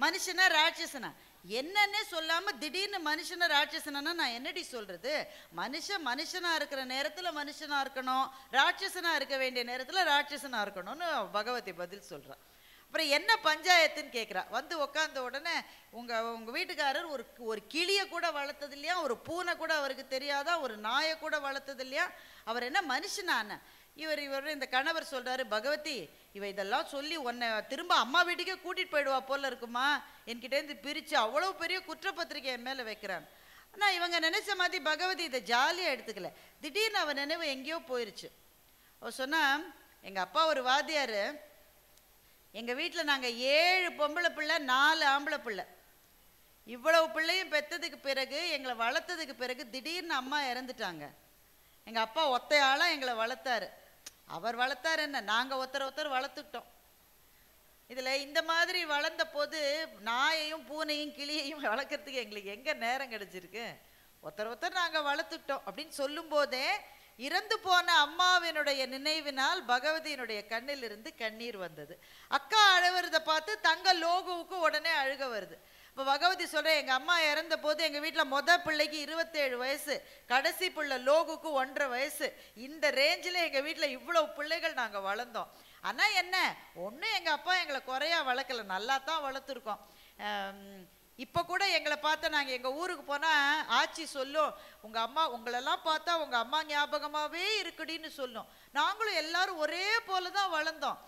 மனுஷனா ராட்சசனா? என்னன்னே சொல்லாம திடீர்னு மனுஷனா ராட்சசனா நான் என்னடி சொல்றது? மனுஷனா இருக்கிற நேரத்துல மனுஷனா இருக்கணும், ராட்சசனா இருக்க வேண்டிய நேரத்துல ராட்சசனா இருக்கணும்னு பகவதி பதில் சொல்றான். அப்புறம் என்ன பஞ்சாயத்துன்னு கேட்குறா. வந்து உட்காந்த உடனே உங்க வீட்டுக்காரர் ஒரு கிளியை கூட வளர்த்தது இல்லையா, ஒரு பூனை கூட அவருக்கு தெரியாதா, ஒரு நாயை கூட வளர்த்தது இல்லையா, அவர் என்ன மனுஷனான? இவர் இந்த கணவர் சொல்றாரு, பகவதி இவ இதெல்லாம் சொல்லி உன்னை திரும்ப அம்மா வீட்டுக்கே கூட்டிட்டு போயிடுவா போல இருக்குமா, என்கிட்டேருந்து பிரிச்சு அவ்வளவு பெரிய குற்றப்பத்திரிக்கை என் மேல வைக்கிறான். ஆனா இவங்க நினைச்ச மாதிரி பகவதி இதை ஜாலியா எடுத்துக்கல. திடீர்னு அவன் நினைவு எங்கேயோ போயிருச்சு. அவ சொன்னா, எங்க அப்பா ஒரு வாத்தியாரு, எங்க வீட்டுல நாங்க 7 பொம்பளை பிள்ளை 4 ஆம்பளை பிள்ளை, இவ்வளவு பிள்ளையும் பெத்ததுக்கு பிறகு எங்களை வளர்த்ததுக்கு பிறகு திடீர்னு அம்மா இறந்துட்டாங்க. எங்க அப்பா ஒத்தையாளா எங்களை வளர்த்தாரு. அவர் வளர்த்தாரு என்ன, நாங்க ஒருத்தர் வளர்த்துக்கிட்டோம். இதுல இந்த மாதிரி வளர்ந்த போது நாயையும் பூனையும் கிளியையும் வளர்க்கறதுக்கு எங்களுக்கு எங்க நேரம் கிடைச்சிருக்கு? ஒருத்தர் நாங்க வளர்த்துக்கிட்டோம் அப்படின்னு சொல்லும் போதே இறந்து போன அம்மாவினுடைய நினைவினால் பகவதியினுடைய கண்ணில் இருந்து கண்ணீர் வந்தது. அக்கா அழுவுறதை பார்த்து தங்க லோகுவுக்கு உடனே அழுக வருது. இப்போ பகவதி சொல்ற, எங்க அம்மா இறந்த போது எங்க வீட்டில் மொதல் பிள்ளைக்கு 27 வயசு, கடைசி பிள்ளை லோகுக்கு 1.5 வயசு. இந்த ரேஞ்சில் எங்க வீட்டில் இவ்வளவு பிள்ளைகள் நாங்கள் வளர்ந்தோம். ஆனா என்ன ஒன்றும் எங்க அப்பா எங்களை குறையா வளர்க்கல, நல்லா தான் வளர்த்துருக்கோம். இப்போ கூட எங்களை பார்த்தா நாங்கள் எங்கள் ஊருக்கு போனால் ஆச்சி சொல்லும், உங்கள் அம்மா உங்களெல்லாம் பார்த்தா உங்கள் அம்மா ஞாபகமாகவே இருக்குடின்னு சொல்லும். நாங்களும் எல்லாரும் ஒரே போல தான் வளர்ந்தோம்.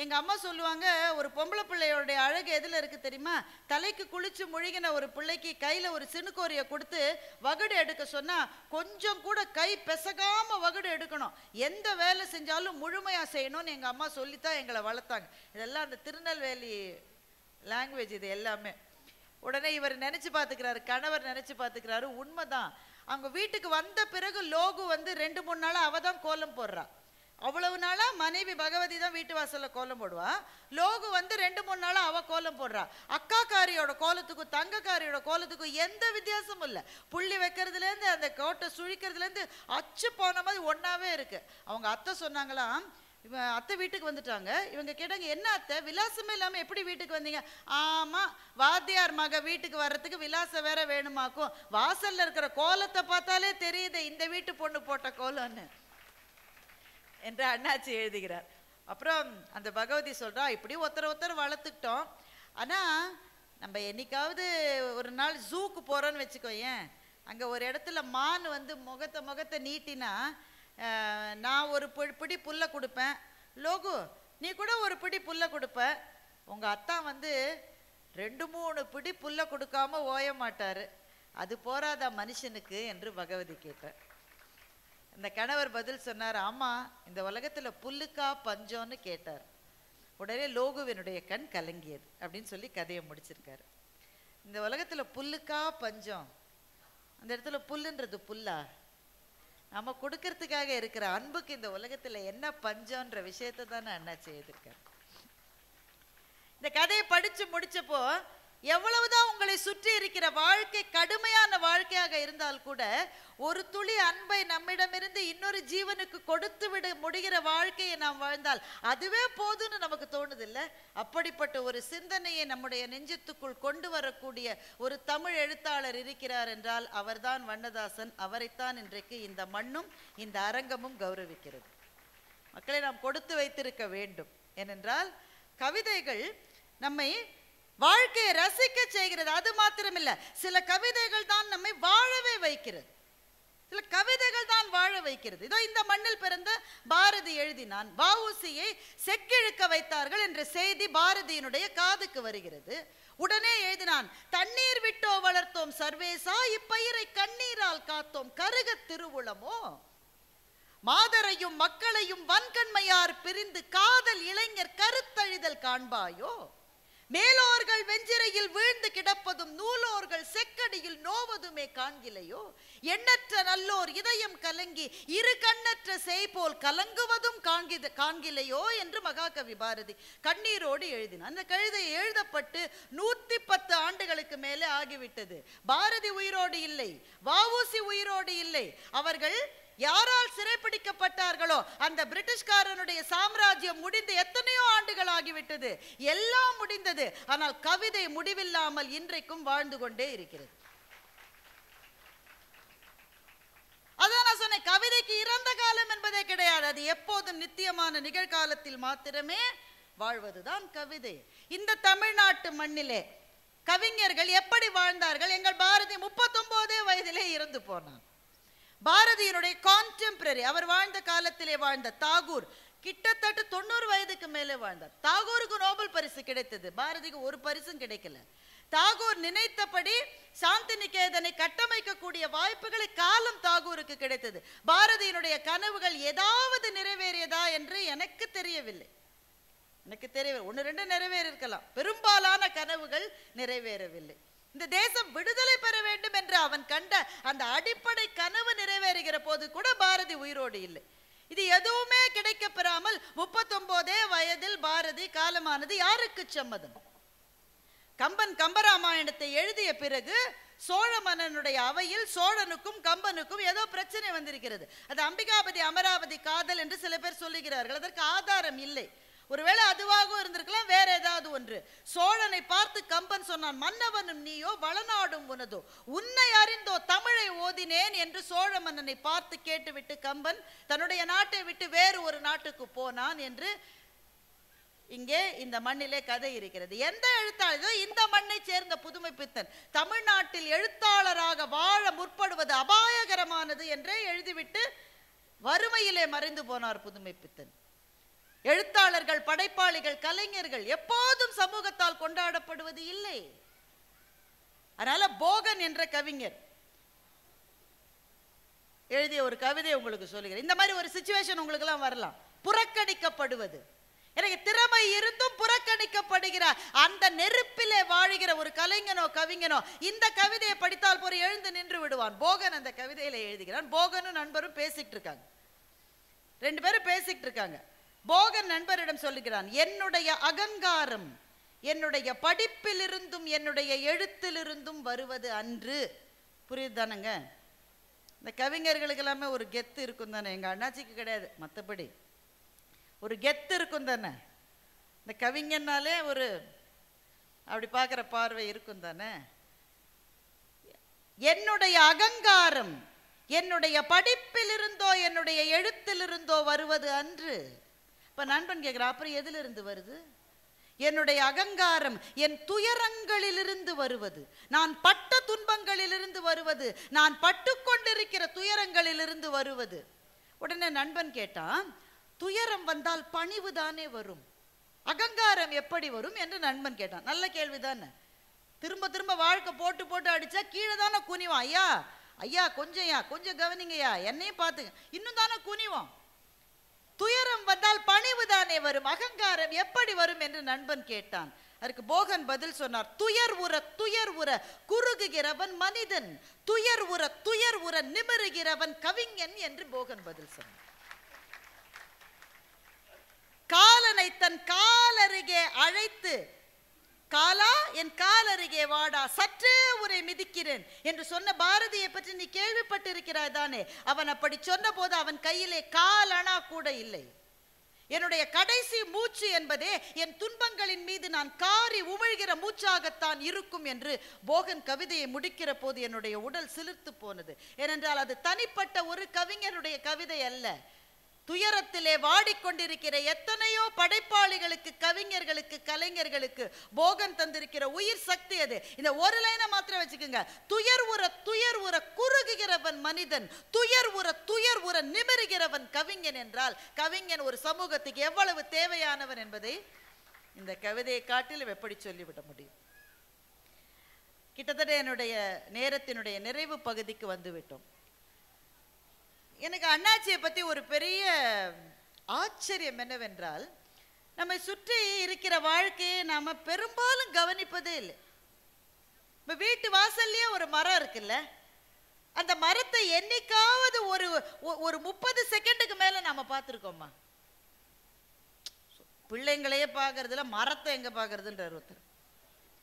எங்கள் அம்மா சொல்லுவாங்க, ஒரு பொம்பளை பிள்ளையோடைய அழகு எதில் இருக்குது தெரியுமா? தலைக்கு குளிச்சு முழுகின ஒரு பிள்ளைக்கு கையில் ஒரு சினுக்கோரியை கொடுத்து வகுடு எடுக்க சொன்னால் கொஞ்சம் கூட கை பெசகாமல் வகுடு எடுக்கணும், எந்த வேலை செஞ்சாலும் முழுமையாக செய்யணும்னு எங்கள் அம்மா சொல்லித்தான் எங்களை வளர்த்தாங்க. இதெல்லாம் அந்த திருநெல்வேலி லாங்குவேஜ் இது எல்லாமே. உடனே இவர் நினைச்சு பார்த்துக்கிறாரு, கணவர் நினைச்சு பார்த்துக்கிறாரு, உண்மைதான். அவங்க வீட்டுக்கு வந்த பிறகு லோகு வந்து 2-3 நாளா அவ தான் கோலம் போடுறா. அவ்வளவு நாளா மனைவி பகவதி தான் வீட்டு வாசல்ல கோலம் போடுவா. லோகு வந்து 2-3 நாளா அவ கோலம் போடுறா. அக்காக்காரியோட கோலத்துக்கும் தங்கக்காரியோட கோலத்துக்கும் எந்த வித்தியாசமும் இல்லை. புள்ளி வைக்கிறதுல இருந்து அந்த கோட்டை சுழிக்கிறதுல இருந்து அச்சு போன மாதிரி ஒன்னாவே இருக்கு. அவங்க அத்தை சொன்னாங்களாம், இவன் அத்தை வீட்டுக்கு வந்துட்டாங்க. இவங்க கேட்டாங்க, என்ன அத்தை விலாசமே இல்லாமல் எப்படி வீட்டுக்கு வந்தீங்க? ஆமாம், வாத்தியார் மக வீட்டுக்கு வர்றதுக்கு விலாசம் வேற வேணுமாக்கும், வாசல்ல இருக்கிற கோலத்தை பார்த்தாலே தெரியுது இந்த வீட்டு பொண்ணு போட்ட கோலம்னு என்று அண்ணாச்சி எழுதுகிறார். அப்புறம் அந்த பகவதி சொல்றா, இப்படி ஒருத்தர் வளர்த்துக்கிட்டோம். ஆனால் நம்ம என்னைக்காவது ஒரு நாள் ஜூக்கு போகிறோன்னு வச்சுக்கோயேன், அங்கே ஒரு இடத்துல மான் வந்து முகத்தை நீட்டினா நான் ஒரு பிடி புல்லை கொடுப்பேன், லோகு நீ கூட ஒரு பிடி புல்லை கொடுப்ப. உங்கள் அத்தா வந்து 2-3 பிடி புல்லை கொடுக்காம ஓய மாட்டார், அது போராதா மனுஷனுக்கு என்று பகவதி கேட்டார். இந்த கணவர் பதில் சொன்னார், ஆமாம் இந்த உலகத்தில் புல்லுக்கா பஞ்சம்னு கேட்டார். உடனே லோகுவினுடைய கண் கலங்கியது அப்படின்னு சொல்லி கதையை முடிச்சிருக்காரு. இந்த உலகத்தில் புல்லுக்கா பஞ்சம், அந்த இடத்துல புல்லுன்றது புல்லா? நம்ம கொடுக்கறதுக்காக இருக்கிற அன்புக்கு இந்த உலகத்துல என்ன பஞ்சம்ன்ற விஷயத்தை தானே அண்ணாச்சி எழுதியிருக்காரு. இந்த கதையை படிச்சு முடிச்சப்போ எவ்வளவுதான் உங்களை சுற்றி இருக்கிற வாழ்க்கை கடுமையான வாழ்க்கையாக இருந்தால் கூட ஒரு துளி அன்பை நம்மிடமிருந்து இன்னொரு ஜீவனுக்கு கொடுத்து விட முடிகிற வாழ்க்கையை நாம் வாழ்ந்தால் அதுவே போதும்னு நமக்கு தோணுதில்லை? அப்படிப்பட்ட ஒரு சிந்தனையை நம்முடைய நெஞ்சத்துக்குள் கொண்டு வரக்கூடிய ஒரு தமிழ் எழுத்தாளர் இருக்கிறார் என்றால் அவர்தான் வண்ணதாசன். அவரைத்தான் இன்றைக்கு இந்த மண்ணும் இந்த அரங்கமும் கௌரவிக்கிறது. மக்களை நாம் கொடுத்து வைத்திருக்க வேண்டும். ஏனென்றால் கவிதைகள் நம்மை வாழ்க்கையை ரசிக்க செய்கிறது. அது மாத்திரமில்லை, சில கவிதைகள் தான் நம்மை வாழவே வைக்கிறது. சில கவிதைகள் தான் வாழ வைக்கிறது. இதோ இந்த மண்ணில் பிறந்த பாரதி எழுதினான், வஉசியை செக்கிழுக்க வைத்தார்கள் என்ற செய்தி பாரதியினுடைய காதுக்கு வருகிறது. உடனே எழுதினான், தண்ணீர் விட்டோ வளர்த்தோம் சர்வேசா, இப்பயிரை கண்ணீரால் காத்தோம் கருக திருவுளமோ, மாதரையும் மக்களையும் வன்கண்மையார் பிரிந்து காதல் இளைஞர் கருத்தழிதல் காண்பாயோ, மேலோர்கள் வெஞ்சிரையில் வீழ்ந்து கிடப்பதும் நூலோர்கள் செக்கடியில் நோவதுமே காண்கிலையோ, எண்ணற்ற நல்லோர் இதயம் கலங்கி இரு கண்ணற்ற செய்போல் கலங்குவதும் காண்கிலையோ என்று மகாகவி பாரதி கண்ணீரோடு எழுதினார். அந்த கவிதை எழுதப்பட்டு 110 ஆண்டுகளுக்கு மேலே ஆகிவிட்டது. பாரதி உயிரோடு இல்லை, வஉசி உயிரோடு இல்லை. அவர்கள் யாரால் சிறைப்பிடிக்கப்பட்டார்களோ அந்த பிரிட்டிஷ்காரனுடைய சாம்ராஜ்யம் முடிந்து எத்தனையோ ஆண்டுகள் ஆகிவிட்டது. எல்லாம் முடிந்தது. ஆனால் கவிதை முடிவில்லாமல் இன்றைக்கும் வாழ்ந்து கொண்டே இருக்கிறது. அதான் நான் சொன்னேன், கவிதைக்கு இறந்த காலம் என்பதே கிடையாது. அது எப்போதும் நித்தியமான நிகழ்காலத்தில் மாத்திரமே வாழ்வதுதான் கவிதை. இந்த தமிழ்நாட்டு மண்ணிலே கவிஞர்கள் எப்படி வாழ்ந்தார்கள்? எங்கள் பாரதி 39 வயதிலே இறந்து போனான். பாரதியினுடைய கான்டெம்பரரி, அவர் வாழ்ந்த காலத்திலே வாழ்ந்த தாகூர் கிட்டத்தட்ட 90 வயதுக்கு மேலே வாழ்ந்தார். தாகூருக்கு நோபல் பரிசு கிடைத்தது, பாரதிக்கு ஒரு பரிசும் கிடைக்கல. தாகூர் நினைத்தபடி சாந்தி நிகேதனை கட்டமைக்கக்கூடிய வாய்ப்புகளை காலம் தாகூருக்கு கிடைத்தது. பாரதியினுடைய கனவுகள் ஏதாவது நிறைவேறியதா என்று எனக்கு தெரியவில்லை. ஒன்று ரெண்டு நிறைவேறி இருக்கலாம், பெரும்பாலான கனவுகள் நிறைவேறவில்லை. இந்த தேசம் விடுதலை பெற வேண்டும் என்று அவன் கண்ட அந்த அடிப்படை கனவு நிறைவேறுகிற போது கூட பாரதி உயிரோடு இல்லை. இது எதுவுமே கிடைக்க பெறாமல் 39 வயதில் பாரதி காலமானது யாருக்கு சம்மதம்? கம்பன் கம்பராமாயணத்தை எழுதிய பிறகு சோழ மன்னனுடைய அவையில் சோழனுக்கும் கம்பனுக்கும் ஏதோ பிரச்சனை வந்திருக்கிறது. அது அம்பிகாபதி அமராவதி காதல் என்று சில பேர் சொல்லுகிறார்கள். அதற்கு ஆதாரம் இல்லை. ஒருவேளை அதுவாகவும் இருந்திருக்கலாம், வேற ஏதாவது ஒன்று. சோழனை பார்த்து கம்பன் சொன்னான், மன்னவனும் நீயோ வளநாடும் உனதோ, உன்னை அறிந்தோ தமிழை ஓதினேன் என்று சோழ மன்னனை பார்த்து கேட்டுவிட்டு கம்பன் தன்னுடைய நாட்டை விட்டு வேறு ஒரு நாட்டுக்கு போனான் என்று இங்கே இந்த மண்ணிலே கதை இருக்கிறது. எந்த எழுத்தாளர்? இந்த மண்ணை சேர்ந்த புதுமை பித்தன் தமிழ்நாட்டில் எழுத்தாளராக வாழ முற்படுவது அபாயகரமானது என்றே எழுதிவிட்டு வறுமையிலே மறைந்து போனார் புதுமை பித்தன். எழுத்தாளர்கள், படைப்பாளிகள், கலைஞர்கள் எப்போதும் சமூகத்தால் கொண்டாடப்படுவது இல்லை. அதனால போகன் என்ற கவிஞர் எழுதிய ஒரு கவிதை உங்களுக்கு சொல்லுகிறேன். இந்த மாதிரி ஒரு சிச்சுவேஷன் உங்களுக்கு எல்லாம் வரலாம். புறக்கணிக்கப்படுவது, எனக்கு திறமை இருந்தும் புறக்கணிக்கப்படுகிறார். அந்த நெருப்பிலே வாழுகிற ஒரு கலைஞனோ கவிஞனோ இந்த கவிதையை படித்தால் போற எழுந்து நின்று விடுவான். போகன் அந்த கவிதையில எழுதுகிறான். போகனும் நண்பரும் பேசிட்டு இருக்காங்க, 2 பேரும் பேசிட்டு இருக்காங்க. போகன் நண்பரிடம் சொல்லுகிறான், என்னுடைய அகங்காரம் என்னுடைய படிப்பிலிருந்தும் என்னுடைய எழுத்திலிருந்தும் வருவது அன்று. புரியுதுதானங்க? இந்த கவிஞர்களுக்கு எல்லாமே ஒரு கெத்து இருக்கும் தானே. எங்க அண்ணாச்சிக்கு கிடையாது, மற்றபடி ஒரு கெத்து இருக்கும் தானே. இந்த கவிஞனாலே ஒரு அப்படி பார்க்குற பார்வை இருக்கும் தானே. என்னுடைய அகங்காரம் என்னுடைய படிப்பிலிருந்தோ என்னுடைய எழுத்திலிருந்தோ வருவது அன்று. இப்ப நண்பன் கேட்கிற, அப்புறம் எதிலிருந்து வருது? என்னுடைய அகங்காரம் என் துயரங்களிலிருந்து வருவது, நான் பட்ட துன்பங்களிலிருந்து வருவது, நான் பட்டு கொண்டிருக்கிற துயரங்களிலிருந்து வருவது. உடனே நண்பன் கேட்டான், துயரம் வந்தால் பணிவு தானே வரும், அகங்காரம் எப்படி வரும் என்று நண்பன் கேட்டான். நல்ல கேள்விதானே. திரும்ப திரும்ப வாழ்க்கை போட்டு போட்டு அடிச்சா கீழே தானே குனிவான். ஐயா ஐயா கொஞ்சம் கவனிங்கய்யா, என்னையும் பார்த்துங்க, இன்னும் தானே குனிவான். துயரம் வந்தால் பணிவு தானே வரும், அகங்காரம் எப்படி வரும் என்று நண்பன் கேட்டான். அதுக்கு போகன் பதில் சொன்னார், துயர் உற குறுகுகிறவன் மனிதன், துயர் உற நிமிருகிறவன் கவிஞன் என்று போகன் பதில் சொன்னார். காலனை தன் காலருகே அழைத்து காலா என் கால் அருகே வாடா, சற்றே உரை மிதிக்கிறேன் என்று சொன்ன பாரதியை பற்றி நீ கேள்விப்பட்டிருக்கிறாய் தானே? அவன் அப்படி சொன்ன போது அவன் கையிலே கால் அணா கூட இல்லை. என்னுடைய கடைசி மூச்சு என்பதே என் துன்பங்களின் மீது நான் காரி உமிழ்கிற மூச்சாகத்தான் இருக்கும் என்று போகன் கவிதையை முடிக்கிற போது என்னுடைய உடல் சிலிர்த்து போனது. ஏனென்றால் அது தனிப்பட்ட ஒரு கவிஞருடைய கவிதை அல்ல. துயரத்திலே வாடிக்கொண்டிருக்கிற எத்தனையோ படைப்பாளிகளுக்கு, கவிஞர்களுக்கு, கலைஞர்களுக்கு போகன் தந்திருக்கிற உயிர் சக்தி அது. இந்த ஒரு லைனை மாத்திரம் வச்சுக்கோங்க. துயர் உற குறுகுகிறவன் மனிதன், துயர் உற நிமிருகிறவன் கவிஞன் என்றால் கவிஞன் ஒரு சமூகத்துக்கு எவ்வளவு தேவையானவன் என்பதை இந்த கவிதையை காட்டிலும் எப்படி சொல்லிவிட முடியும்? கிட்டத்தட்ட என்னுடைய நேரத்தினுடைய நிறைவு பகுதிக்கு வந்துவிட்டோம். எனக்கு அண்ணாச்சியை பற்றி ஒரு பெரிய ஆச்சரியம் என்னவென்றால், நம்மை சுற்றி இருக்கிற வாழ்க்கையை நாம் பெரும்பாலும் கவனிப்பதே இல்லை. இப்போ வீட்டு வாசல்லையே ஒரு மரம் இருக்குல்ல, அந்த மரத்தை என்னைக்காவது ஒரு 30 செகண்டுக்கு மேலே நாம் பார்த்துருக்கோமா? பிள்ளைங்களையே பார்க்கறதுல மரத்தை எங்கே பார்க்கறதுன்றார் ஒருத்தர்.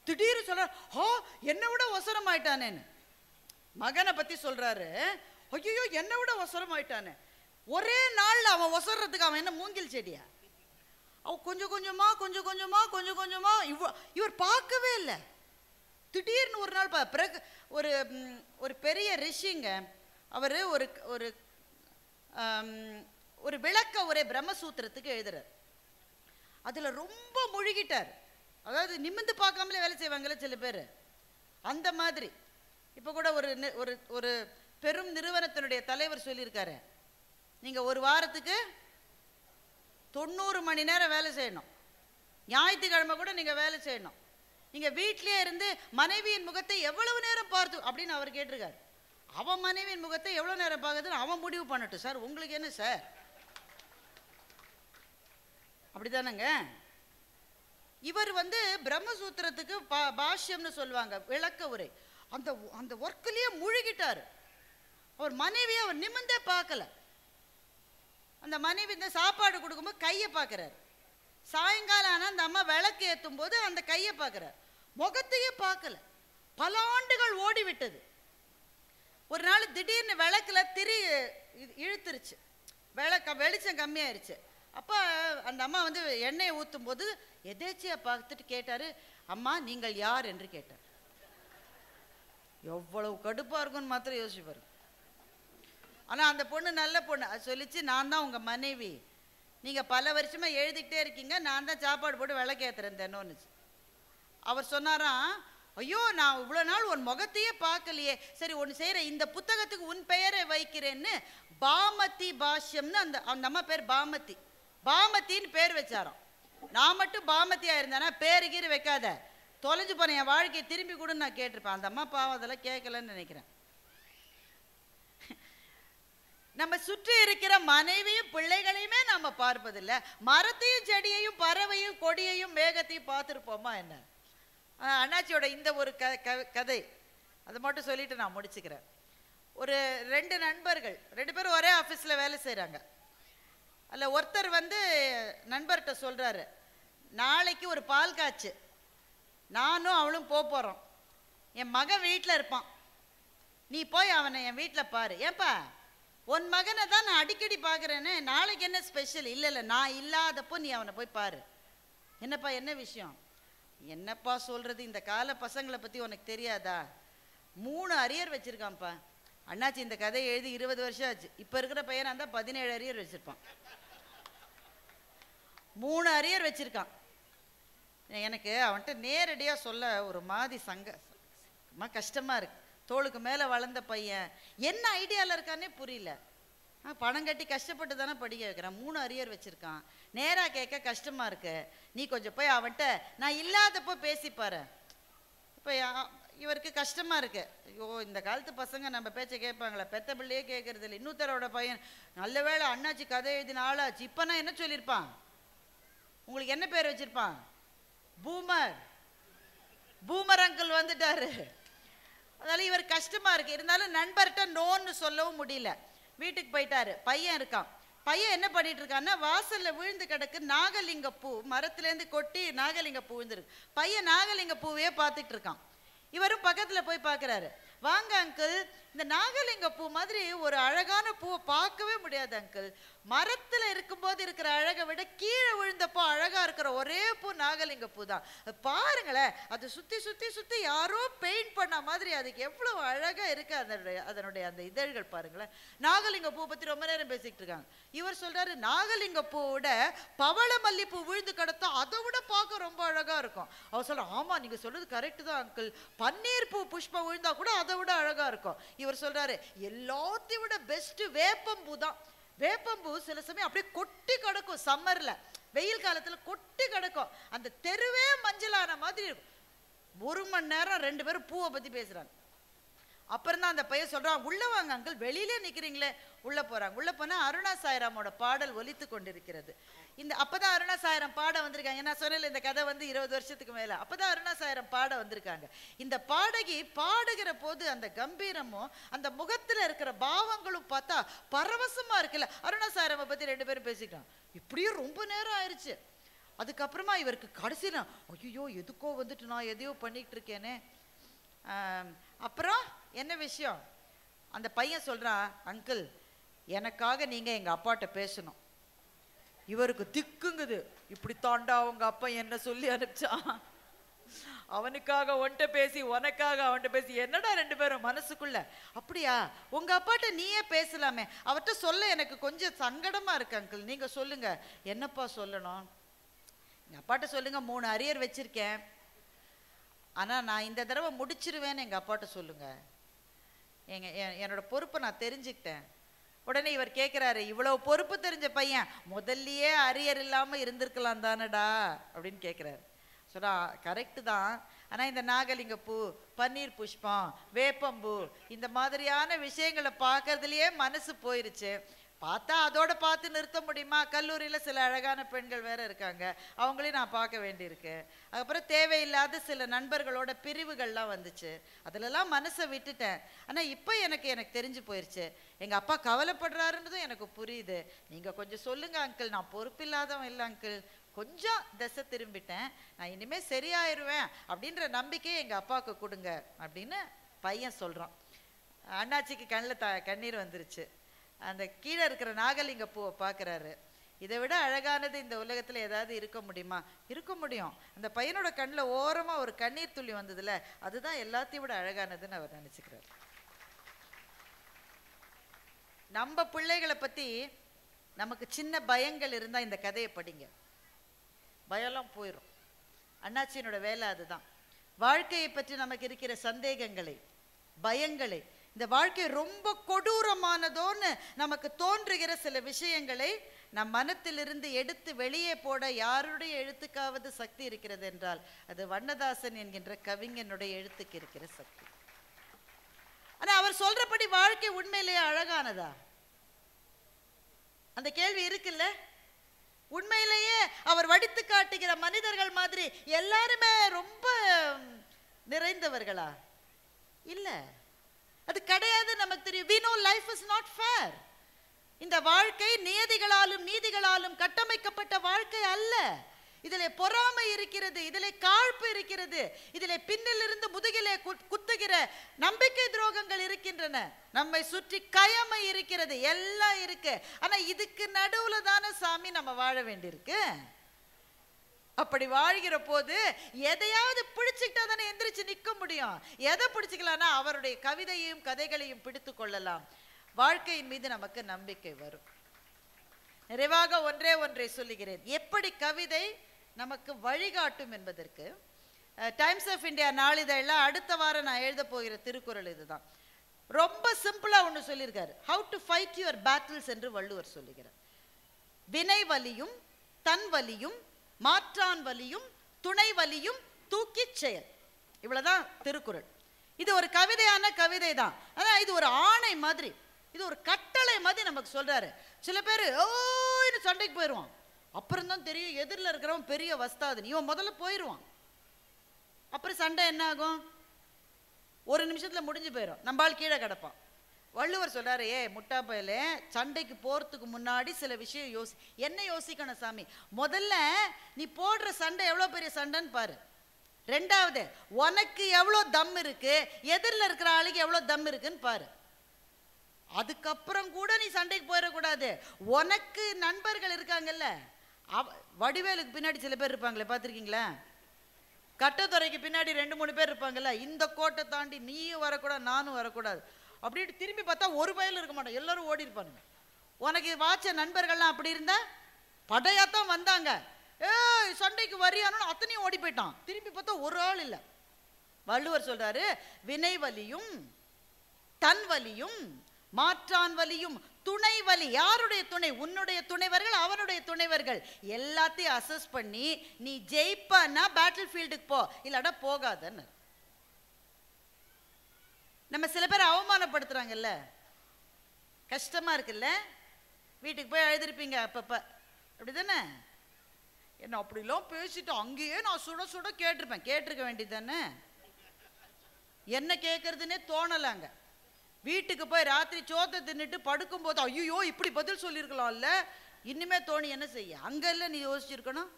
திடீர்னு சொல்கிறார், ஹோ என்னை விட ஒசரமாயிட்டானேன்னு. மகனை பற்றி சொல்கிறாரு, ஐயோ என்னை விட ஒசரமாயிட்டானே. ஒரே நாளில் அவன் ஒசரத்துக்கு அவன் என்ன மூங்கில் செடியா? அவன் கொஞ்சம் கொஞ்சமா இவர் பார்க்கவே இல்லை. திடீர்னு ஒரு நாள் பிறகு ஒரு பெரிய ரிஷிங்க, அவர் ஒரு விளக்க உரை பிரம்மசூத்திரத்துக்கு எழுதுறார். அதில் ரொம்ப முழுகிட்டார். அதாவது நிமிந்து பார்க்காமலே வேலை செய்வாங்கல்ல சில பேர், அந்த மாதிரி. இப்போ கூட ஒரு பெரும் நிறுவனத்தினுடைய தலைவர் சொல்லியிருக்காரு, நீங்கள் ஒரு வாரத்துக்கு 90 மணி நேரம் வேலை செய்யணும், ஞாயிற்றுக்கிழமை கூட நீங்கள் வேலை செய்யணும், நீங்கள் வீட்டிலே இருந்து மனைவியின் முகத்தை எவ்வளவு நேரம் பார்த்து அப்படின்னு அவர் கேட்டிருக்காரு. அவன் மனைவியின் முகத்தை எவ்வளோ நேரம் பார்க்குறதுன்னு அவன் முடிவு பண்ணட்டும் சார், உங்களுக்கு என்ன சார்? அப்படிதானங்க. இவர் பிரம்மசூத்திரத்துக்கு பாஷ்யம்னு சொல்லுவாங்க, விளக்க உரை. அந்த ஒர்க்கிலேயே முழுகிட்டார். அவர் மனைவியை அவர் நிமிந்தே பார்க்கல. அந்த மனைவி இந்த சாப்பாடு கொடுக்கும்போது கையை பார்க்குறாரு. சாயங்காலம் ஆனால் அந்த அம்மா விளக்கு ஏற்றும் போது அந்த கையை பார்க்குறார், முகத்தையே பார்க்கல. பல ஆண்டுகள் ஓடிவிட்டது. ஒரு நாள் திடீர்னு விளக்கில் திரி இழுத்துருச்சு, வெளிச்சம் கம்மியாயிருச்சு. அப்போ அந்த அம்மா எண்ணெயை ஊற்றும் போது எதேச்சியாக பார்த்துட்டு கேட்டார், அம்மா நீங்கள் யார் என்று கேட்டார். எவ்வளவு கடுப்பாக இருக்குன்னு மாத்திரம் யோசிப்பாரு. ஆனால் அந்த பொண்ணு நல்ல பொண்ணு, அது சொல்லிச்சு, நான் தான் உங்கள் மனைவி, நீங்கள் பல வருஷமாக எழுதிக்கிட்டே இருக்கீங்க, நான் தான் சாப்பாடு போட்டு விளக்கேற்றுறேன் தினம்னுச்சு. அவர் சொன்னாராம், ஐயோ நான் இவ்வளோ நாள் உன் முகத்தையே பார்க்கலையே, சரி ஒன்று செய்கிறேன், இந்த புத்தகத்துக்கு உன் பெயரை வைக்கிறேன்னு பாமதி பாஷ்யம்னு அந்த அம்மா பேர் பாமத்தின்னு பேர் வச்சாராம். நான் மட்டும் பாமதியாக இருந்தேன்னா பேரு கீறு வைக்காத, தொலைஞ்சு போன என் வாழ்க்கையை திரும்பி கூட நான் கேட்டிருப்பேன். அந்த அம்மா பாவம் அதெல்லாம் கேட்கலன்னு நினைக்கிறேன். நம்ம சுற்றி இருக்கிற மனைவியும் பிள்ளைகளையுமே நம்ம பார்ப்பதில்லை. மரத்தையும் செடியையும் பறவையும் கொடியையும் மேகத்தையும் பார்த்துருப்போமா என்ன? அண்ணாச்சியோட இந்த ஒரு கதை அதை மட்டும் சொல்லிட்டு நான் முடிச்சுக்கிறேன். ஒரு 2 நண்பர்கள், 2 பேரும் ஒரே ஆஃபீஸில் வேலை செய்கிறாங்க. அதில் ஒருத்தர் நண்பர்கிட்ட சொல்கிறாரு, நாளைக்கு ஒரு பால் காய்ச்சு, நானும் அவளும் போகிறோம், என் மகன் வீட்டில் இருப்பான், நீ போய் அவனை என் வீட்டில் பாரு. ஏன்பா உன் மகனை தான் நான் அடிக்கடி பார்க்குறேன்னு, நாளைக்கு என்ன ஸ்பெஷல்? இல்லை நான் இல்லாதப்போ நீ அவனை போய் பாரு. என்னப்பா என்ன விஷயம்? என்னப்பா சொல்கிறது, இந்த கால பசங்களை பற்றி உனக்கு தெரியாதா? 3 அரியர் வச்சுருக்கான்ப்பா. அண்ணாச்சி இந்த கதையை எழுதி 20 வருஷம் ஆச்சு. இப்போ இருக்கிற பையனாக இருந்தால் 17 அரியர் வச்சுருப்பான். 3 அரியர் வச்சுருக்கான். எனக்கு அவன்கிட்ட நேரடியாக சொல்ல ஒரு மாதிரி கஷ்டமாக இருக்குது. தோளுக்கு மேலே வளர்ந்த பையன் என்ன ஐடியாவில் இருக்கானே புரியல. பணம் கட்டி கஷ்டப்பட்டு தானே படிக்க வைக்கிறான், 3 அரியர் வச்சுருக்கான். நேராக கேட்க கஷ்டமாக இருக்கு. நீ கொஞ்சம் போய் அவன்கிட்ட நான் இல்லாதப்போ பேசிப்பாரு. இப்போ இவருக்கு கஷ்டமாக இருக்கு. ஐயோ இந்த காலத்து பசங்க நம்ம பேச்சை கேட்பாங்களா? பெத்த பிள்ளையே கேட்கறது இல்லை. இன்னொருத்தரோட பையன் நல்ல வேளை அண்ணாச்சி கதை எழுதின ஆளாச்சு. இப்போ நான் என்ன சொல்லியிருப்பான்? உங்களுக்கு என்ன பேர் வச்சிருப்பான்? பூமர் அங்கிள் வந்துட்டாரு. அதனால இவர் கஷ்டமா இருக்கு. இருந்தாலும் நண்பர்கிட்ட நோன்னு சொல்லவும் முடியல. வீட்டுக்கு போயிட்டாரு. பையன் இருக்கான். பையன் என்ன பண்ணிட்டு இருக்கான்னா, வாசல்ல விழுந்து கிடக்கு நாகலிங்க பூ, மரத்துலேருந்து கொட்டி நாகலிங்க பூ விழுந்துருக்கு. பையன் நாகலிங்க பூவையே பார்த்துட்டு இருக்கான். இவரும் பக்கத்துல போய் பார்க்குறாரு. வாங்க அங்கிள், இந்த நாகலிங்க பூ மாதிரி ஒரு அழகான பூவை பார்க்கவே முடியாது அங்கிள். மரத்துல இருக்கும்போது இருக்கிற அழகை விட கீழே விழுந்தப்போ அழகா இருக்கிற ஒரே பூ நாகலிங்க பூ தான். பாருங்களேன், அது சுத்தி சுத்தி சுத்தி யாரோ பெயிண்ட் பண்ண மாதிரி அதுக்கு எவ்வளவு அழகா இருக்கு அதனுடைய அந்த இதழ்கள் பாருங்களேன். நாகலிங்க பூ பத்தி ரொம்ப நேரம் பேசிக்கிட்டு இருக்காங்க. இவர் சொல்றாரு, நாகலிங்க பூவோட பவள மல்லிப்பூ விழுந்து கிடத்தா அதை விட பார்க்க ரொம்ப அழகா இருக்கும். அவர் சொல்ற, ஆமா நீங்க சொல்றது கரெக்ட் தான் அங்கிள், பன்னீர் பூ புஷ்பம் விழுந்தா கூட அதை விட அழகா இருக்கும். இவர் சொல்றாரு, எல்லாத்தையும் விட பெஸ்ட் வேப்பம்பூ தான். வேப்பம்பூ சில சமயம் அப்படியே கொட்டி கிடக்கும். சம்மர்ல வெயில் காலத்துல கொட்டி கிடக்கும். அந்த தெருவே மஞ்சளான மாதிரி இருக்கும். 1 மணி நேரம் 2 பேரும் பூவை பத்தி பேசுறாங்க. அப்புறம் தான் அந்த பையன் சொல்றான், உள்ள வாங்க அங்கிள், வெளியிலே நிக்கிறீங்களே. உள்ள போறாங்க. உள்ள போனா அருணா சாய்ராமோட பாடல் ஒலித்து கொண்டிருக்கிறது. அப்பதான் அருணா சாய்ராம் பாட வந்திருக்காங்க. நான் சொன்னேன் இந்த கதை 20 வருஷத்துக்கு மேல. அப்பதான் அருணா சாய்ராம் பாட வந்திருக்காங்க. இந்த பாடகி பாடுகிற போது அந்த கம்பீரமும் அந்த முகத்துல இருக்கிற பாவங்களும் பார்த்தா பரவசமா இருக்குல்ல. அருணா சாய்ராமை பத்தி 2 பேரும் பேசிட்டான். இப்படியே ரொம்ப நேரம் ஆயிடுச்சு. அதுக்கப்புறமா இவருக்கு கடைசியில், ஐயோ எதுக்கோ வந்துட்டு நான் எதையோ பண்ணிட்டு இருக்கேனே. அப்புறம் என்ன விஷயம்? அந்த பையன் சொல்றான், அங்கிள் எனக்காக நீங்க எங்க அப்பாட்ட பேசணும். இவருக்கு திக்குங்குது. இப்படி தாண்டா அவங்க அப்பா என்ன சொல்லி அனுப்பிச்சான், அவனுக்காக ஒன்ட்ட பேசி உனக்காக அவன்கிட்ட பேசி, என்னடா 2 பேரும் மனசுக்குள்ள. அப்படியா, உங்க அப்பாட்ட நீயே பேசலாமே. அவர்கிட்ட சொல்ல எனக்கு கொஞ்சம் சங்கடமா இருக்கு அங்கிள், நீங்க சொல்லுங்க. என்னப்பா சொல்லணும்? எங்க அப்பாட்ட சொல்லுங்க, 3 அரியர் வச்சிருக்கேன், ஆனா நான் இந்த தடவை முடிச்சிருவேன்னு எங்க அப்பாட்ட சொல்லுங்க. என்னோட பொறுப்பை நான் தெரிஞ்சுக்கிட்டேன். உடனே இவர் கேட்கிறாரு, இவ்வளவு பொறுப்பு தெரிஞ்ச பையன் முதல்லயே அரியர் இல்லாம இருந்திருக்கலாம் தானடா அப்படின்னு கேட்கிறாரு. சொன்னா, கரெக்டு தான், ஆனா இந்த நாகலிங்க பூ, பன்னீர் புஷ்பம், வேப்பம்பூ இந்த மாதிரியான விஷயங்களை பார்க்கறதுலயே மனசு போயிருச்சு. பார்த்தா அதோட பார்த்து நிறுத்த முடியுமா? கல்லூரியில் சில அழகான பெண்கள் வேற இருக்காங்க, அவங்களையும் நான் பார்க்க வேண்டியிருக்கு. அதுக்கப்புறம் தேவையில்லாத சில நண்பர்களோட பிரிவுகள்லாம் வந்துச்சு, அதிலெல்லாம் மனசை விட்டுட்டேன். ஆனால் இப்போ எனக்கு தெரிஞ்சு போயிடுச்சு, எங்கள் அப்பா கவலைப்படுறாருன்றதும் எனக்கு புரியுது. நீங்கள் கொஞ்சம் சொல்லுங்க அங்கிள், நான் பொறுப்பில்லாதவன் இல்லை அங்கிள், கொஞ்சம் திசை திரும்பிட்டேன், நான் இனிமேல் சரியாயிருவேன் அப்படின்ற நம்பிக்கையை எங்கள் அப்பாவுக்கு கொடுங்க அப்படின்னு பையன் சொல்கிறான். அண்ணாச்சிக்கு கண்ணில் கண்ணீர் வந்துருச்சு. அந்த கீழே இருக்கிற நாகலிங்க பூவை பார்க்குறாரு. இதை விட அழகானது இந்த உலகத்தில் ஏதாவது இருக்க முடியுமா? இருக்க முடியும். அந்த பையனோட கண்ணில் ஓரமாக ஒரு கண்ணீர் துளி வந்ததுல, அதுதான் எல்லாத்தையும் விட அழகானதுன்னு அவர் நினச்சிக்கிறார். நம்ம பிள்ளைகளை பற்றி நமக்கு சின்ன பயங்கள் இருந்தால் இந்த கதையை படிங்க, பயம்லாம் போயிடும். அண்ணாச்சியினோட வேலை அதுதான். வாழ்க்கையை பற்றி நமக்கு இருக்கிற சந்தேகங்களை, பயங்களை, இந்த வாழ்க்கை ரொம்ப கொடூரமானதோன்னு நமக்கு தோன்றுகிற சில விஷயங்களை நம் மனத்திலிருந்து எடுத்து வெளியே போட யாருடைய எழுத்துக்காவது சக்தி இருக்கிறது என்றால் அது வண்ணதாசன் என்கின்ற கவிஞனுடைய எழுத்துக்கு இருக்கிற சக்தி. ஆனா அவர் சொல்றபடி வாழ்க்கை உண்மையிலேயே அழகானதா? அந்த கேள்வி இருக்குல்ல. உண்மையிலேயே அவர் வடித்து காட்டுகிற மனிதர்கள் மாதிரி எல்லாருமே ரொம்ப நிறைந்தவர்களா? இல்ல, அது கிடையாது. நமக்கு தெரியும். we know life is not fair. இந்த வாழ்க்கை நியதிகளாலும் நீதிகளாலும் கட்டமைக்கப்பட்ட வாழ்க்கை அல்ல. இதிலே பொறாமை இருக்கிறது, இதிலே காழ்ப்பு இருக்கிறது, இதிலே பின்னிலிருந்து முதுகிலே குத்துகிற நம்பிக்கை துரோகங்கள் இருக்கின்றன, நம்மை சுற்றி கயமை இருக்கிறது, எல்லாம் இருக்கு. ஆனா இதுக்கு நடுவுல தானே சாமி நம்ம வாழ வேண்டியிருக்கு. அப்படி வாழ்கிற போது எதையாவது பிடிச்சுக்கிட்டா தானே எந்திரிச்சு நிற்க முடியும். எதை பிடிச்சிக்கலாம்னா அவருடைய கவிதையையும் கதைகளையும் பிடித்து கொள்ளலாம். வாழ்க்கையின் மீது நமக்கு நம்பிக்கை வரும். நிறைவாக ஒன்றை சொல்லுகிறேன், எப்படி கவிதை நமக்கு வழிகாட்டும் என்பதற்கு. டைம்ஸ் ஆஃப் இந்தியா நாளிதழில் அடுத்த வாரம் நான் எழுத போகிற திருக்குறள் இதுதான். ரொம்ப சிம்பிளா ஒன்று சொல்லியிருக்காரு, how to fight your battles என்று வள்ளுவர் சொல்லுகிறார். வினை வலியும் தன் வலியும் மாற்றான் வலியும் துணை வலியும் தூக்கி செயல், இவ்வளவுதான் திருக்குறள். இது ஒரு கவிதையான கவிதை தான். அதான் இது ஒரு ஆணை மாதிரி, இது ஒரு கட்டளை மாதிரி நமக்கு சொல்றாரு. சில பேர் ஓன்னு சண்டைக்கு போயிடுவான், அப்புறம் தான் தெரியும் எதிரில் இருக்கிறவன் பெரிய வஸ்தாது, இவன் முதல்ல போயிடுவான். அப்புறம் சண்டை என்ன ஆகும்? ஒரு நிமிஷத்துல முடிஞ்சு போயிடும், நம்மால் கீழே கிடப்பான். வள்ளுவர் சொல்றாரு, முட்டா பயலே, சண்டைக்கு போறதுக்கு முன்னாடி சில விஷயம் என்ன யோசிக்கணும் சாமி? முதல்ல நீ போடுற சண்டை எவ்வளோ பெரிய சண்டைன்னு பாரு. ரெண்டாவது, உனக்கு எவ்வளோ தம் இருக்கு, எதிரில் இருக்கிற ஆளுக்கு எவ்வளோ தம் இருக்குன்னு பாரு. அதுக்கப்புறம் கூட நீ சண்டைக்கு போயிடக்கூடாது. உனக்கு நண்பர்கள் இருக்காங்கல்ல, வடிவேலுக்கு பின்னாடி சில பேர் இருப்பாங்களே, பார்த்துருக்கீங்களா? கட்டத்துறைக்கு பின்னாடி 2-3 பேர் இருப்பாங்கல்ல, இந்த கோட்டை தாண்டி நீயும் வரக்கூடாது நானும் வரக்கூடாது அப்படின்ட்டு திரும்பி பார்த்தா ஒரு பயலும் இருக்க மாட்டோம், எல்லாரும் ஓடி இருப்பானுங்க. உனக்கு வாச்ச நண்பர்கள்லாம் அப்படி இருந்தா படையாத்தான் வந்தாங்க, சண்டைக்கு வரியானு அத்தனையும் ஓடி போயிட்டான். திரும்பி பார்த்தா ஒரு ஆள் இல்லை. வள்ளுவர் சொல்றாரு, வினை வலியும் தன் வலியும் மாற்றான் வலியும் துணை வலி. யாருடைய துணை? உன்னுடைய துணைவர்கள், அவனுடைய துணைவர்கள். எல்லாத்தையும் அசஸ் பண்ணி நீ ஜெயிப்பானா பேட்டில் ஃபீல்டுக்கு போ, இல்லாட்டா போகாதன்னு. நம்ம சில பேர் அவமானப்படுத்துறாங்கல்ல, கஷ்டமா இருக்குல்ல, வீட்டுக்கு போய் எழுதிருப்பீங்க அப்பப்ப, அப்படிதானே? என்ன அப்படிலாம் பேசிட்டு அங்கேயே நான் சுட சுட கேட்டிருக்க வேண்டியது தானே? என்ன கேட்கறதுன்னே தோணலாங்க. வீட்டுக்கு போய் ராத்திரி சோத்தை தின்னுட்டு படுக்கும் போது ஐயோ இப்படி பதில் சொல்லியிருக்கலாம்ல, இனிமே தோணி என்ன செய்ய? அங்கெல்லாம் நீ யோசிச்சிருக்கணும்.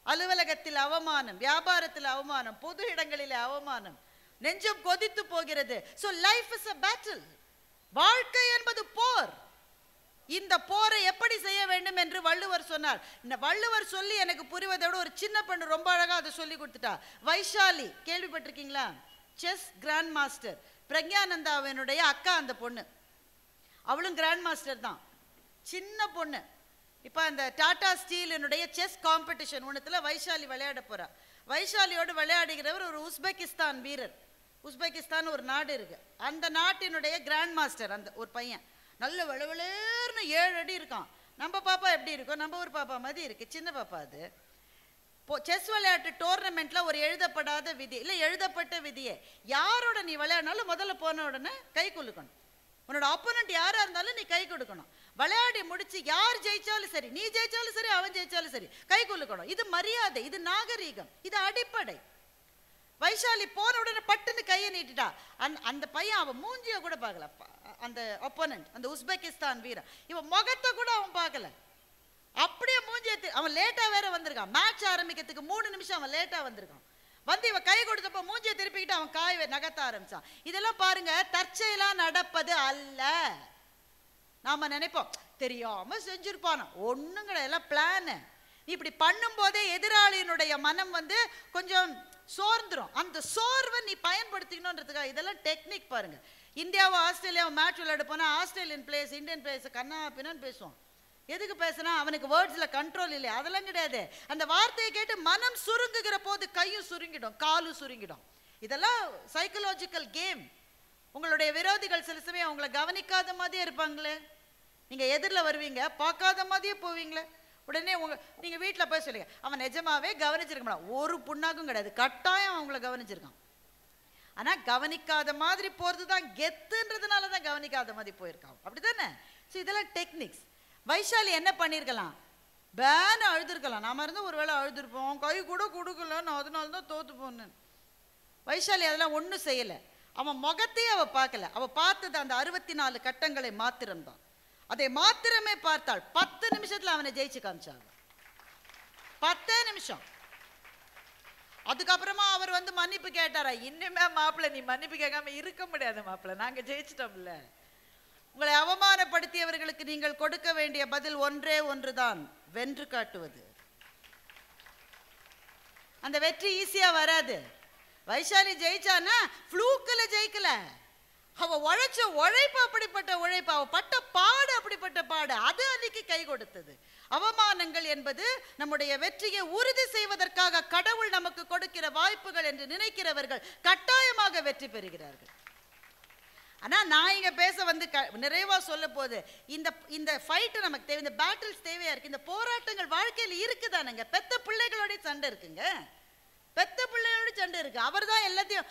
அலுவலகத்தில் அவமானம், வியாபாரத்தில் அவமானம், பொது இடங்களில் அவமானம், நெஞ்சம் கொதித்து போகிறது. So life is a battle. வாழ்க்கை என்பது போர். இந்த போரை எப்படி செய்ய வேண்டும் என்று வள்ளுவர் சொன்னார். இந்த வள்ளுவர் சொல்லி எனக்கு புரிவதை விட ஒரு சின்ன பெண்ணு ரொம்ப அழகா அதை சொல்லி கொடுத்துட்டா. வைஷாலி, கேள்விப்பட்டிருக்கீங்களா? செஸ் கிராண்ட் மாஸ்டர், பிரக்ஞானந்தாவினுடைய அக்கா அந்த பொண்ணு. அவளும் கிராண்ட் மாஸ்டர் தான், சின்ன பொண்ணு. இப்போ அந்த டாடா ஸ்டீலினுடைய செஸ் காம்படிஷன் ஒன்றுத்தில் வைஷாலி விளையாட போறா. வைஷாலியோடு விளையாடுகிறவர் ஒரு உஸ்பெகிஸ்தான் வீரர். உஸ்பெகிஸ்தான் ஒரு நாடு இருக்கு, அந்த நாட்டினுடைய கிராண்ட் மாஸ்டர் அந்த ஒரு பையன். நல்ல வெளவெளர்னு 7 அடி இருக்கான். நம்ம பாப்பா எப்படி இருக்கும்? நம்ம ஒரு பாப்பா மாதிரி இருக்கு, சின்ன பாப்பா. அது செஸ் விளையாட்டு டோர்னமெண்ட்ல ஒரு எழுதப்படாத விதி இல்லை, எழுதப்பட்ட விதியே, யாரோட நீ விளையாடினாலும் முதல்ல போன உடனே கை குலுக்கணும். உன்னோட ஆப்போனன்ட் யாரா இருந்தாலும் நீ கை கொடுக்கணும். விளையாடி முடிச்சு யார் ஜெயிச்சாலும் சரி, நீ ஜெயிச்சாலும் சரி, அவன் ஜெயிச்சாலும் சரி, கை குலுக்கணும். இது மரியாதை, இது நாகரீகம், இது அடிப்படை. வைஷாலி போன உடனே பட்டுன்னு கையை நீட்டிட்டா. அந்த பையன் அவன் மூஞ்சிய கூட பார்க்கல, அந்த ஆப்போனன்ட், அந்த உஸ்பெகிஸ்தான் வீரன். இவன் முகத்தை கூட அவன் பார்க்கல, அப்படியே மூஞ்சிய. அவன் லேட்டா வேற வந்திருக்கான், மேட்ச் ஆரம்பிக்கிறதுக்கு 3 நிமிஷம் அவன் லேட்டா வந்திருக்கான். வந்து இவன் கை கொடுத்தப்ப மூஞ்சியை திருப்பிக்கிட்டு அவன் காய் நகர்த்த ஆரம்பிச்சான். இதெல்லாம் பாருங்க, தற்செயலா நடப்பது அல்ல. நாம நினைப்போம் தெரியாம செஞ்சிருப்பான, ஒண்ணும் கிடையாது, எல்லாம் பிளான். இப்படி பண்ணும் போதே எதிராளியினுடைய மனம் வந்து கொஞ்சம் சோர்ந்துரும். அந்த சோர்வை நீ பயன்படுத்திக்கணும்ன்றதுக்காக இதெல்லாம் டெக்னிக் பாருங்க. இந்தியாவும் ஆஸ்திரேலியாவும் மேட்ச் விளையாட போனா ஆஸ்திரேலியன் பிளேயர்ஸ் இந்தியன் பிளேயர்ஸ் கண்ணா பின்னான்னு பேசுவான். எதுக்கு பேசுனா? அவனுக்கு வேர்ட்ஸ்ல கண்ட்ரோல் இல்லை, அதெல்லாம் கிடையாது. அந்த வார்த்தையை கேட்டு மனம் சுருங்குகிற போது கையும் சுருங்கிடும், காலும் சுருங்கிடும். இதெல்லாம் சைக்கலாஜிக்கல் கேம். உங்களுடைய விரோதிகள் சில சமயம் உங்களை கவனிக்காத மாதிரியே இருப்பாங்களே, நீங்க எதிரில் வருவீங்க, பார்க்காத மாதிரியே போவீங்களே, உடனே நீங்க வீட்டில் போய் சொல்லுங்க அவன் நிஜமாவே கவனிச்சிருக்க மாட்டான். ஒரு புண்ணாக்கும் கிடையாது, கட்டாயம் அவங்கள கவனிச்சிருக்கான். ஆனா கவனிக்காத மாதிரி போறது தான் கெத்துன்றதுனால தான் கவனிக்காத மாதிரி போயிருக்கான், அப்படித்தானே? ஸோ இதெல்லாம் டெக்னிக்ஸ். வைஷாலி என்ன பண்ணியிருக்கலாம்? பேன் அழுதுருக்கலாம். நாம இருந்து ஒரு வேளை அழுதுருப்போம், கை கூட கொடுக்கல, நான் அதனால தான் தோத்து போனேன். வைஷாலி அதெல்லாம் ஒன்றும் செய்யலை. அவன் முகத்தையே அவ பார்க்கல, அவ பார்த்தது அந்த 64 கட்டங்களை மாத்திரம்தான். அதை மாத்திரமே பார்த்தாள். 10 நிமிஷத்துல அவனை ஜெயிச்சு காமிச்சாங்க, 10 நிமிஷம். அதுக்கப்புறமா அவர் வந்து மன்னிப்பு கேட்டாரா? இன்னுமே மாப்பிள்ள நீ மன்னிப்பு கேட்காம இருக்க முடியாது மாப்பிள்ள, நாங்க ஜெயிச்சிட்டோம்ல. உங்களை அவமானப்படுத்தியவர்களுக்கு நீங்கள் கொடுக்க வேண்டிய பதில் ஒன்றே ஒன்றுதான், வென்று காட்டுவது. அந்த வெற்றி ஈஸியா வராது. வைஷாலி ஜெயிச்சானா ஃப்ளூக்ல ஜெயிக்கல, அவ உழைச்ச உழைப்பு அப்படிப்பட்ட உழைப்பு, அவ பட்ட பாடு அப்படிப்பட்ட பாடு, அது அன்னைக்கு கை கொடுத்தது. அவமானங்கள் என்பது நம்முடைய வெற்றியை உறுதி செய்வதற்காக கடவுள் நமக்கு கொடுக்கிற வாய்ப்புகள் என்று நினைக்கிறவர்கள் கட்டாயமாக வெற்றி பெறுகிறார்கள். ஆனா நான் இங்க பேச வந்து நிறைவா சொல்ல போது, இந்த ஃபைட் நமக்கு தேவை, இந்த பேட்டில்ஸ் தேவையா இருக்கு. இந்த போராட்டங்கள் வாழ்க்கையில் இருக்குதானுங்க. பெத்த பிள்ளைகளோட சண்டை இருக்குங்க, பெத்த பிள்ளையோட சண்டை இருக்கு. அவர் தான் எல்லாத்தையும்,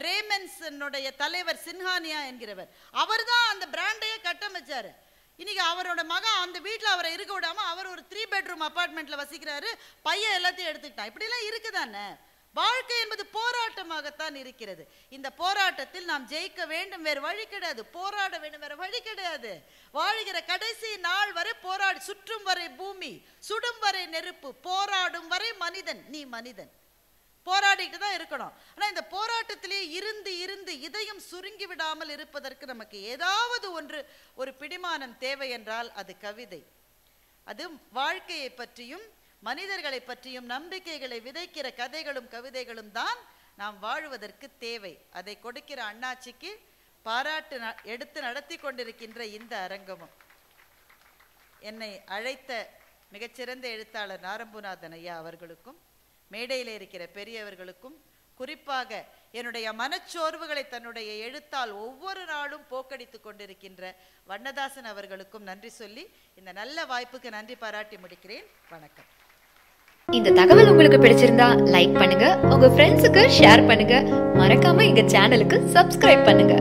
ரேமன்ஸனுடைய தலைவர் சின்ஹானியா என்கிறவர், அவர் தான் அந்த பிராண்டையே கட்டமைச்சாரு. இன்னைக்கு அவரோட மகன் அந்த வீட்டில் அவரை இருக்க விடாம அவர் ஒரு 3 பெட்ரூம் அப்பார்ட்மெண்ட்ல வசிக்கிறாரு, பையன் எல்லாத்தையும் எடுத்துக்கிட்டான். இப்படிலாம் இருக்குதானே? வாழ்க்கை என்பது போராட்டமாகத்தான் இருக்கிறது. இந்த போராட்டத்தில் நாம் ஜெயிக்க வேண்டும், வேறு வழி கிடையாது. போராட வேண்டும், வேறு வழி கிடையாது. வாழ்கிற கடைசி நாள் வரை போராடி, சுற்றும் வரை பூமி, சுடும் வரை நெருப்பு, போராடும் வரை மனிதன். நீ மனிதன், போராடிட்டு தான் இருக்கணும். ஆனால் இந்த போராட்டத்திலே இருந்து இருந்து இதயம் சுருங்கி விடாமல் இருப்பதற்கு நமக்கு ஏதாவது ஒரு பிடிமானம் தேவை என்றால் அது கவிதை. அது வாழ்க்கையை பற்றியும் மனிதர்களை பற்றியும் நம்பிக்கைகளை விதைக்கிற கதைகளும் கவிதைகளும் தான் நாம் வாழ்வதற்கு தேவை. அதை கொடுக்கிற அண்ணாச்சிக்கு பாராட்டு எடுத்து நடத்தி கொண்டிருக்கின்ற இந்த அரங்கமும், என்னை அழைத்த மிகச்சிறந்த எழுத்தாளர் நாரம்புநாதன் ஐயா அவர்களுக்கும், மேடையில் இருக்கிற பெரியவர்களுக்கும், குறிப்பாக என்னுடைய மனச்சோர்வுகளை தன்னுடைய எழுத்தால் ஒவ்வொரு நாளும் போக்கடித்து கொண்டிருக்கின்ற வண்ணதாசன் அவர்களுக்கும் நன்றி சொல்லி இந்த நல்ல வாய்ப்புக்கு நன்றி பாராட்டி முடிக்கிறேன். வணக்கம். இந்த தகவல் உங்களுக்கு பிடிச்சிருந்தா லைக் பண்ணுங்க, உங்க ஃப்ரெண்ட்ஸுக்கு ஷேர் பண்ணுங்க, மறக்காம எங்க சேனலுக்கு சப்ஸ்கிரைப் பண்ணுங்க.